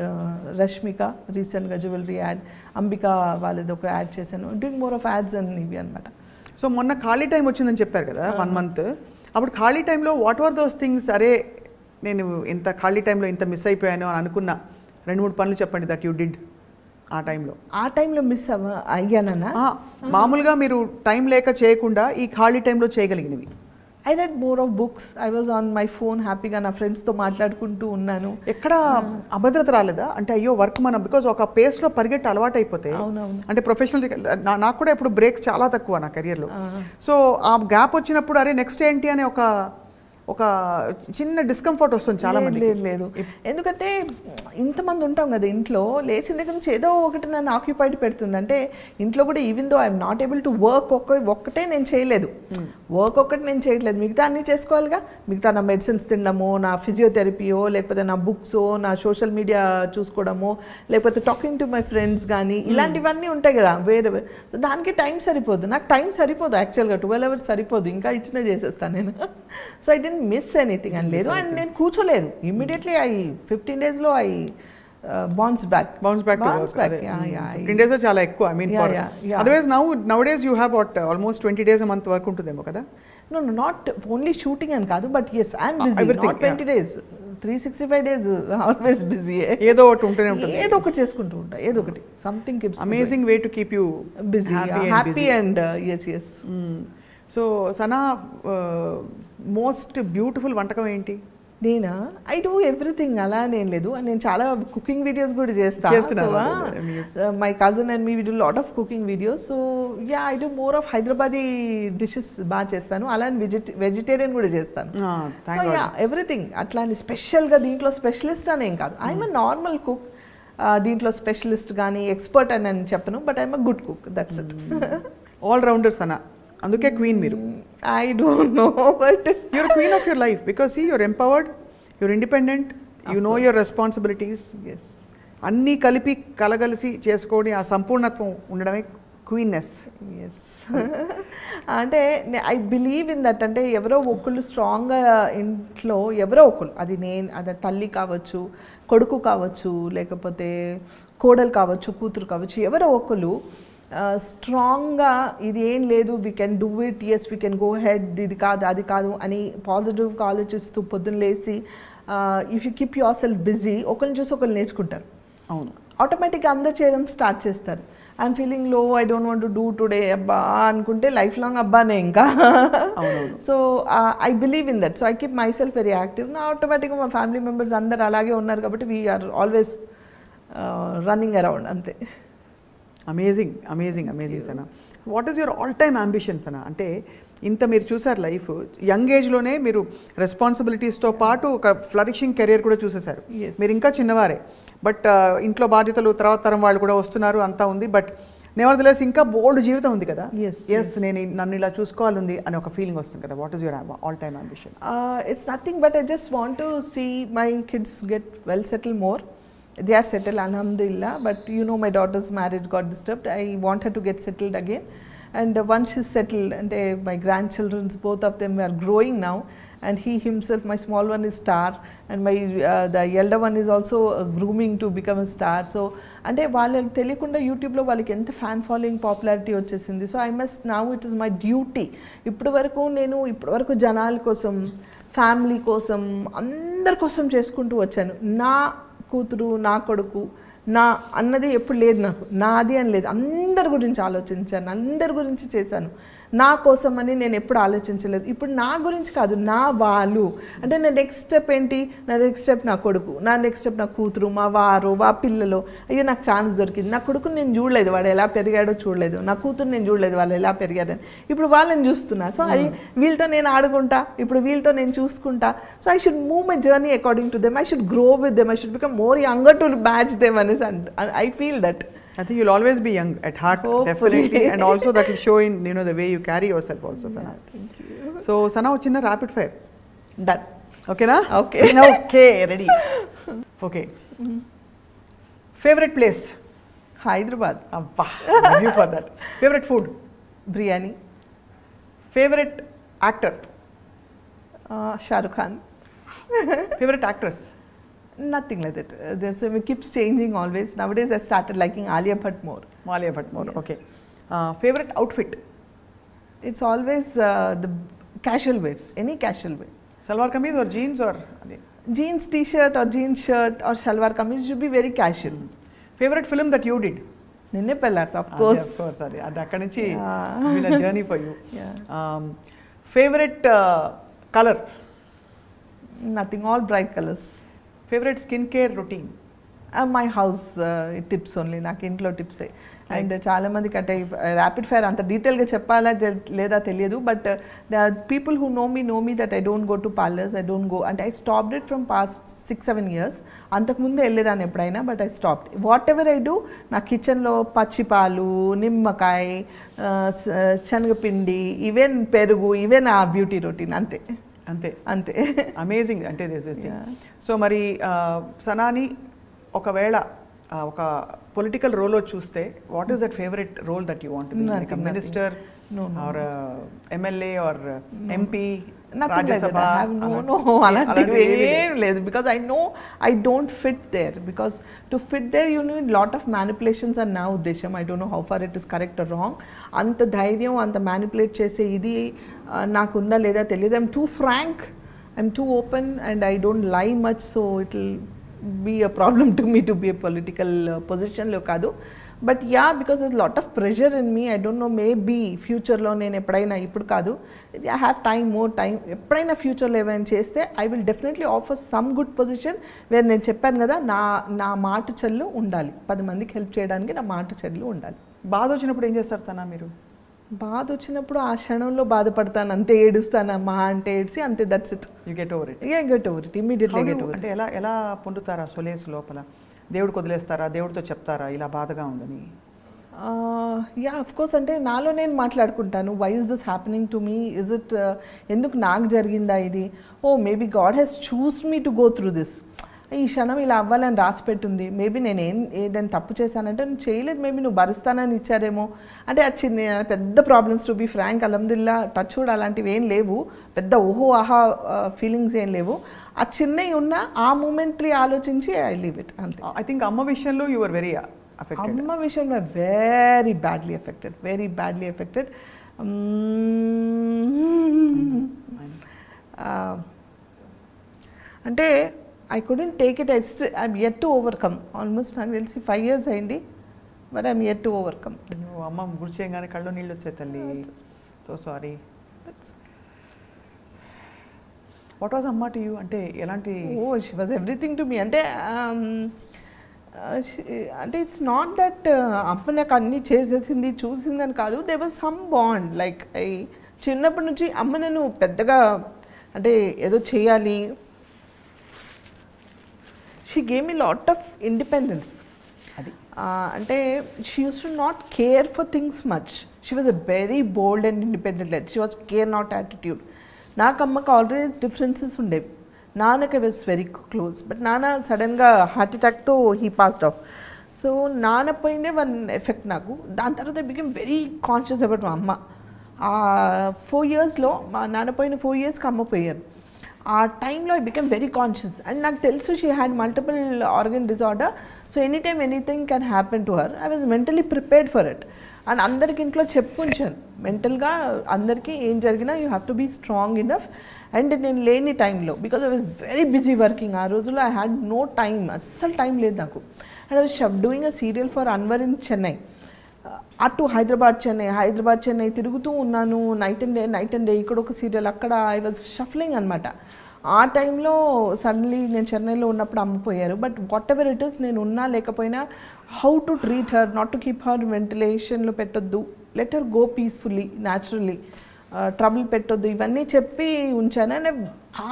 Rashmika recentగా jewelry ad, Ambika వాళ్ళది ఒక యాడ్ చేశాను, doing more of ads and ఇవి అనమాట. సో మొన్న ఖాళీ టైం వచ్చిందని చెప్పారు కదా, 1 month. అప్పుడు ఖాళీ టైంలో వాట్ ఆర్ దోస్ థింగ్స్, అరే నేను ఇంత ఖాళీ టైంలో ఇంత మిస్ అయిపోయాను అని అనుకున్న 2-3 పనులు చెప్పండి దట్ యూ డిడ్ ఆ టైంలో. ఆ టైంలో మిస్ అయ్యానన్నా? మామూలుగా మీరు టైం లేక చేయకుండా ఈ ఖాళీ టైంలో చేయగలిగినవి. I read more of books. I was on my phone హ్యాపీగా నా ఫ్రెండ్స్తో మాట్లాడుకుంటూ ఉన్నాను. ఎక్కడ అభద్రత రాలేదా? అంటే అయ్యో వర్క్ మనం బికాజ్ ఒక పేస్లో పరిగెట్టి అలవాటు అయిపోతే, అంటే ప్రొఫెషనల్ నాకు కూడా ఇప్పుడు బ్రేక్ చాలా తక్కువ నా కెరియర్లో. సో ఆ గ్యాప్ వచ్చినప్పుడు అరే నెక్స్ట్ ఏంటి అనే ఒక చిన్న డిస్కంఫర్ట్ వస్తుంది చాలా మంది. లేదు, ఎందుకంటే ఇంతమంది ఉంటాం కదా ఇంట్లో, లేచిన దగ్గర నుంచి ఏదో ఒకటి నన్ను ఆక్యుపైడ్ పెడుతుంది. అంటే ఇంట్లో కూడా even though I'm not able to work, ఒక్కటే నేను చేయలేదు, వర్క్ ఒక్కటి నేను చేయట్లేదు, మిగతా అన్నీ చేసుకోవాలిగా. మిగతా నా మెడిసిన్స్ తినడమో, నా ఫిజియోథెరపీయో, లేకపోతే నా బుక్సో, నా సోషల్ మీడియా చూసుకోవడమో, లేకపోతే టాకింగ్ టు మై ఫ్రెండ్స్ కానీ, ఇలాంటివన్నీ ఉంటాయి కదా వేరే. సో దానికి టైం సరిపోదు, నాకు టైం సరిపోదు యాక్చువల్గా, 12 hours సరిపోదు, ఇంకా ఇచ్చినా చేసేస్తాను నేను. So I didn't miss anything అని లేదు. అండ్ నేను కూర్చోలేదు, ఇమ్మీడియట్లీ 15 days లో ఐ bounce back. 15 days చాలా ఎక్కువ. I mean for otherwise nowadays you have what almost 20 days a month work ఉంటుందేమో కదా? No, not only shooting and కాదు, but yes I'm busy, not 20 days, 365 days always busy. ఏదో ఒకటి ఉంటూనే ఉంటుంది, ఏదో ఒకటి చేసుకుంటూ ఉంటా, ఏదో ఒకటి something keeps amazing way to keep you busy, happy and yes. So Sana most beautiful వంటకం ఏంటి? నేనా? ఐ డూ ఎవ్రీథింగ్, అలా నేను లేదు. నేను చాలా కుకింగ్ వీడియోస్ కూడా చేస్తాను. My cousin and me we do lot of cooking videos. So yeah, I do more of Hyderabadi dishes బాగా చేస్తాను, అలానే వెజిటేరియన్ కూడా చేస్తాను. So yeah, everything. అట్లాంటి స్పెషల్గా దీంట్లో స్పెషలిస్ట్ అనేం కాదు, ఐఎమ్ ఎ నార్మల్ కుక్. దీంట్లో స్పెషలిస్ట్ కానీ ఎక్స్పర్ట్ అని నేను చెప్పను, but I'm a good cook, that's it. All rounders అన్న, అందుకే క్వీన్ మీరు. I don't know, but you're queen of your life because you're empowered, you're independent, you know your responsibilities. అన్నీ కలిపి కలగలిసి చేసుకోని ఆ సంపూర్ణత్వం ఉండడమే క్వీన్నెస్. ఎస్, అంటే ఐ బిలీవ్ ఇన్ దట్. అంటే ఎవరో ఒకళ్ళు స్ట్రాంగ్గా ఇంట్లో, ఎవరో ఒకళ్ళు, అది తల్లి కావచ్చు, కొడుకు కావచ్చు, లేకపోతే కోడలు కావచ్చు, కూతురు కావచ్చు, ఎవరో ఒకళ్ళు స్ట్రాంగ్గా ఇది ఏం లేదు, we can do it, yes we can go ahead, ఇది కాదు అది కాదు అని పాజిటివ్గా ఆలోచిస్తూ పొద్దున్న లేచి if you keep your self busy ఒకరిని చూసి ఒకరు నేర్చుకుంటారు. అవును, ఆటోమేటిక్గా అందరు చేయడం స్టార్ట్ చేస్తారు. ఐఎమ్ ఫీలింగ్ లో, I don't want to do today అబ్బా అనుకుంటే లైఫ్ లాంగ్ అబ్బానే ఇంకా. So I believe in that, so I keep my self very active. నా ఆటోమేటిక్గా మా ఫ్యామిలీ మెంబర్స్ అందరు అలాగే ఉన్నారు కాబట్టి వీఆర్ ఆల్వేస్ రన్నింగ్ అరౌండ్ అంతే. Amazing amazing amazing Sana. What is your all time ambitions అన్న? అంటే ఇంత మీరు చూసారు లైఫ్, యంగ్ ఏజ్లోనే మీరు రెస్పాన్సిబిలిటీస్తో పాటు ఒక ఫ్లరిషింగ్ కెరియర్ కూడా చూసేశారు. మీరు ఇంకా చిన్నవారే, బట్ ఇంట్లో బాధ్యతలు తర్వాత తరం వాళ్ళు కూడా వస్తున్నారు, అంతా ఉంది. బట్ నెవర్దలెస్ ఇంకా బోల్డ్ జీవితం ఉంది కదా. ఎస్, నేను నన్ను ఇలా చూసుకోవాలంది అని ఒక ఫీలింగ్ వస్తుంది కదా. What is your all time ambition? It's nothing but I just want to see my kids get well settle more. They are settled, alhamdulillah, but you know my daughter's marriage got disturbed. I want her to get settled again, and once she's settled, and my grandchildren's both of them are growing now, and he himself, my small one is star, and my the elder one is also grooming to become a star. So ante వాళ్ళకి తెలియకుండా యూట్యూబ్లో వాళ్ళకి ఎంత ఫ్యాన్ ఫాలోయింగ్ పాపులారిటీ వచ్చేసింది. So I must now, it is my duty. ఇప్పటి వరకు జనాల కోసం, ఫ్యామిలీ కోసం, అందరి కోసం చేసుకుంటూ వచ్చాను. నా కూతురు, నా కొడుకు, నా అన్నది ఎప్పుడు లేదు నాకు, నాది అని లేదు. అందరి గురించి ఆలోచించాను, అందరి గురించి చేశాను. నా కోసం అని నేను ఎప్పుడు ఆలోచించలేదు. ఇప్పుడు నా గురించి కాదు, నా వాళ్ళు అంటే నా నెక్స్ట్ స్టెప్ ఏంటి, నా నెక్స్ట్ స్టెప్ నా కొడుకు, నా నెక్స్ట్ స్టెప్ నా కూతురు, మా వారు, మా పిల్లలు. అయ్యో నాకు ఛాన్స్ దొరికింది. నా కొడుకుని నేను చూడలేదు, వాడు ఎలా పెరిగాడో చూడలేదు. నా కూతురు నేను చూడలేదు, వాళ్ళు ఎలా పెరిగారని. ఇప్పుడు వాళ్ళని చూస్తున్నా. సో అది వీళ్ళతో నేను ఆడుకుంటా, ఇప్పుడు వీళ్ళతో నేను చూసుకుంటా. So I should move my journey according to them. I should grow with them. I should become more younger to match them అనేసి I feel that. I think you'll always be young at heart. Hopefully. Definitely, and also that will show in the way you carry yourself also, Sana. Yeah, thank you. So Sana, a chinna rapid fire. Done. Okay na? Okay. Okay, ready. Okay. Favorite place? Hyderabad. Abba, love you for that. Favorite food? Biryani. Favorite actor? Shah Rukh Khan. Favorite actress? Nothing like that. It keeps changing always. Nowadays I started liking Alia Bhatt more. Alia Bhatt more, yeah. Okay. Favorite outfit? It's always the casual wears, any casual wear. Salwar kameez or jeans or? Jeans t-shirt or jeans shirt or shalwar kameez should be very casual. Favorite film that you did? Ninne Pellat, of course. Of course, adi akkadi nunchi been a journey for you. Yeah. Favorite color? Nothing, all bright colors. Favorite skincare routine? My house tips only, నాకు ఇంట్లో టిప్సే. అండ్ చాలా మందికి అంటే ర్యాపిడ్ ఫైర్ అంత డీటెయిల్గా చెప్పాలా లేదా తెలియదు. But the people who know me that I don't go to parlours, I don't go అంటే I stopped it from past 6-7 years. అంతకుముందు వెళ్ళేదాన్ని ఎప్పుడైనా, but I stopped. Whatever I do, నా కిచెన్లో పచ్చిపాలు, నిమ్మకాయ, శనగపిండి, ఈవెన్ పెరుగు, ఈవెన్ ఆ బ్యూటీ రొటీన్ అంతే. అంతే అంతే. అమేజింగ్. అంటే సో మరి సనాని ఒకవేళ ఒక పొలిటికల్ రోల్లో చూస్తే what is that favourite role that you want to be? Like a minister or MLA or MP, Rajya Sabha? అలాంటివి ఏం లేదు. Because I know I don't fit there. Because to fit there you need lot of manipulations అని నా ఉద్దేశం. I don't know how far it is correct or wrong. అంత ధైర్యం, అంత మ్యానిపులేట్ చేసే ఇది నాకుందా లేదా తెలియదు. I'm too frank, I'm too open and I don't lie much. So it will be a problem to me to be a political పొజిషన్లో కాదు. But yeah, because is lot of pressure in me. I don't know, maybe ఫ్యూచర్లో నేను ఎప్పుడైనా, ఇప్పుడు కాదు, ఐ హ్యావ్ మోర్ టైం, ఎప్పుడైనా ఫ్యూచర్లో ఏమైనా చేస్తే I will definitely offer some good position where నేను చెప్పాను కదా, నా మాట చెల్లు ఉండాలి. 10 మందికి హెల్ప్ చేయడానికి నా మాట చెల్లు ఉండాలి. బాధ వచ్చినప్పుడు ఏం చేస్తారు సనా మీరు? బాధ వచ్చినప్పుడు ఆ క్షణంలో బాధపడతాను, అంతే. ఏడుస్తాను, మా అంటే ఏడ్చి అంతే. That's it. You get over it. Yeah, get over it. Immediately get over. అంటే ఎలా పొందుతారా సొలేస్ లోపల? దేవుడికి వదిలేస్తారా? దేవుడితో చెప్తారా ఇలా బాధగా ఉందని? Yeah, of course. అంటే నాలో నేను మాట్లాడుకుంటాను. Why is this happening to me? Is it ఎందుకు నాకు జరిగిందా ఇది? Oh maybe God has choose me to go through this. ఈ క్షణం ఇలా అవ్వాలని రాసి పెట్టుంది. మేబీ నేను ఏదైనా తప్పు చేశానంటే నువ్వు చేయలేదు, మేబీ నువ్వు భరిస్తానని ఇచ్చారేమో. అంటే అది చిన్న పెద్ద ప్రాబ్లమ్స్, టు బీ ఫ్రాంక్, అల్హమ్దుల్లా టచ్ కూడా అలాంటివి ఏం లేవు. పెద్ద ఓహో ఆహా ఫీలింగ్స్ ఏం లేవు. ఆ చిన్నవి ఉన్న ఆ మూమెంట్లీ ఆలోచించి ఐ లీవ్ ఇట్ అంతే. ఐ థింక్ అమ్మ విషయంలో యువర్ వెరీ affected? అమ్మ విషయంలో వెరీ బ్యాడ్లీ ఎఫెక్టెడ్. అంటే I couldn't take it. I'm yet to overcome. Almost నాకు తెలిసి 5 years అయింది, but I'm yet to overcome. నువ్వు అమ్మ గుర్తు చేయగానే కళ్ళు నీళ్ళు వచ్చాయి తల్లి. So sorry. వాట్ వాజ్ అమ్మ టు యూ? అంటే ఎలాంటి? She was everything to me. అంటే ఇట్స్ నాట్ దట్ అమ్మ నాకు అన్నీ చేసేసింది చూసిందని కాదు. They was some bond. Like చిన్నప్పటి నుంచి అమ్మ నేను పెద్దగా అంటే ఏదో చేయాలి. She gave me lot of independence. అది అంటే she use to not care for things much. She was a very bold and independent. Like she was care not attitude. నాకు అమ్మకి ఆల్రెడీ డిఫరెన్సెస్ ఉండేవి. నాన్నకి వాజ్ వెరీ క్లోజ్, బట్ నాన్న సడన్గా హార్ట్ అటాక్తో హీ పాస్డ్ ఆఫ్. సో నాన్న పోయిందే వన్ ఎఫెక్ట్ నాకు. దాని తర్వాత I become very conscious about మా అమ్మ. 4 yearsలో మా నాన్న పోయిన 4 yearsకి అమ్మ పోయారు. ఆ టైంలో I become very conscious. And నాకు తెలుసు she had multiple organ disorder. So any time anything can happen to her. I was mentally prepared for it. And అందరికి ఇంట్లో చెప్పుంచాను మెంటల్గా అందరికీ ఏం జరిగినా you have to be strong enough. And నేను లేని టైంలో because I was very busy working. ఆ రోజుల్లో ఐ హ్యాడ్ నో టైమ్, అస్సలు టైం లేదు నాకు. And I was doing a serial for Anwar in Chennai. అటు హైదరాబాద్ చెన్నై తిరుగుతూ ఉన్నాను. నైట్ అండ్ డే ఇక్కడ ఒక సీరియల్, అక్కడ ఐ వాజ్ షఫ్లింగ్ అనమాట. ఆ టైంలో సడన్లీ నేను చెన్నైలో ఉన్నప్పుడు అమ్మిపోయారు. But whatever it is, నేను ఉన్నా లేకపోయినా how to treat her, not to keep her వెంటిలేషన్లో పెట్టొద్దు, let her go peacefully naturally, trouble పెట్టొద్దు, ఇవన్నీ చెప్పి ఉంచాను. అండ్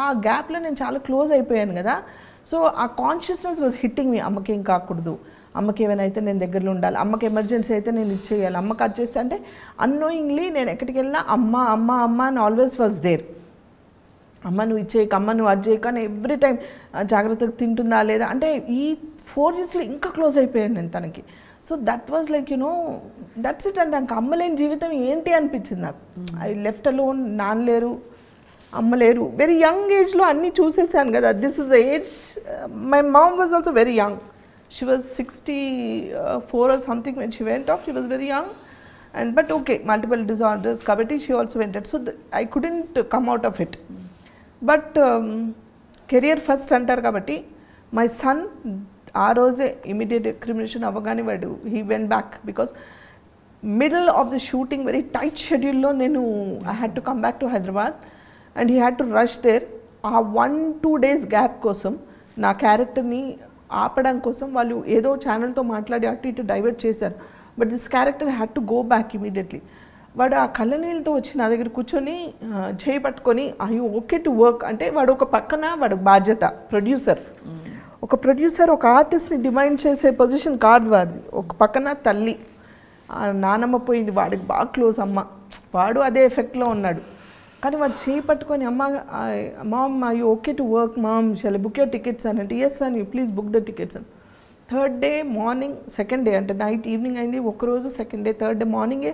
ఆ గ్యాప్లో నేను చాలా క్లోజ్ అయిపోయాను కదా. సో ఆ కాన్షియస్నెస్ వాజ్ హిట్టింగ్ మీ. అమ్మకి ఏం కాకూడదు, అమ్మకి ఏమైనా అయితే నేను దగ్గరలో ఉండాలి, అమ్మకి ఎమర్జెన్సీ అయితే నేను ఇచ్చేయాలి, అమ్మకి అది చేస్తే అంటే అన్నోయింగ్లీ నేను ఎక్కడికి వెళ్ళినా అమ్మ అమ్మ అమ్మ అని ఆల్వేస్ వాజ్ దేర్. అమ్మ నువ్వు ఇచ్చేయక, అమ్మ నువ్వు అది చేయక అని ఎవ్రీ టైం జాగ్రత్తగా తింటుందా లేదా అంటే ఈ 4 yearsలో ఇంకా క్లోజ్ అయిపోయాను నేను తనకి. So that was like that's it. అంటే నాకు అమ్మలేని జీవితం ఏంటి అనిపించింది నాకు. ఐ లెఫ్ట్ అలోన్, నాన్న లేరు, అమ్మ లేరు. వెరీ యంగ్ ఏజ్లో అన్నీ చూసేసాను కదా. This is the age. My mom was also very young. She was 64 or something when she went off. She was very young, but okay, multiple disorders. Kabatti she also went out. So I couldn't come out of it. But career first antar kabatti my son aa roje immediate crimination avagani vadu he went back because middle of the shooting very tight schedule lo I had to come back to Hyderabad and he had to rush there. ఆ 1-2 days gap kosam na character ni ఆపడం కోసం వాళ్ళు ఏదో ఛానల్తో మాట్లాడి అటు ఇటు డైవర్ట్ చేశారు. But this character had to go back immediately. వాడు ఆ కళ్ళనీళ్ళతో వచ్చి నా దగ్గర కూర్చొని చేయి పట్టుకొని I you okay to work అంటే వాడు ఒక పక్కన వాడు బాధ్యత ప్రొడ్యూసర్. ఒక ప్రొడ్యూసర్ ఒక ఆర్టిస్ట్ని డిమైండ్ చేసే పొజిషన్ కాదు వాడిది. ఒక పక్కన తల్లి, నానమ్మ పోయింది, వాడికి బాగా క్లోజ్ అమ్మ, వాడు అదే ఎఫెక్ట్లో ఉన్నాడు. కానీ వాడు చేయి పట్టుకొని అమ్మ mom I you okay to work mom shall book your tickets అని అంటే ఎస్ అని you please book the tickets అని. 3rd day morning, 2nd day అంటే నైట్ ఈవినింగ్ అయింది ఒకరోజు, 2nd day 3rd day మార్నింగే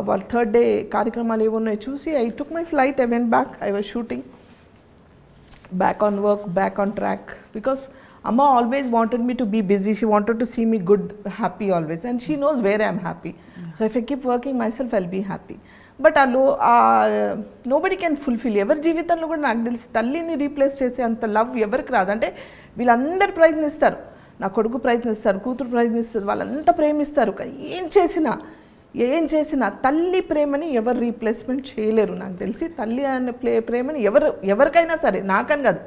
వాళ్ళు 3rd day కార్యక్రమాలు ఏమున్నాయో చూసి I took my flight, I went back, I was shooting back on work, back on track because అమ్మ always wanted me to be busy. She wanted to see me good, happy always and she knows where I'm happy. So if I keep working myself I'll be happy. But nobody can fulfil. ఎవరి జీవితంలో కూడా నాకు తెలిసి తల్లిని రీప్లేస్ చేసే అంత లవ్ ఎవరికి రాదు. అంటే వీళ్ళందరూ ప్రయత్నిస్తారు, నా కొడుకు ప్రయత్నిస్తారు, కూతురు ప్రయత్నిస్తారు, వాళ్ళంతా ప్రేమిస్తారు. కానీ ఏం చేసినా తల్లి ప్రేమని ఎవరు రీప్లేస్మెంట్ చేయలేరు. నాకు తెలిసి తల్లి అనే ప్రేమని ఎవరికైనా సరే, నాకని కాదు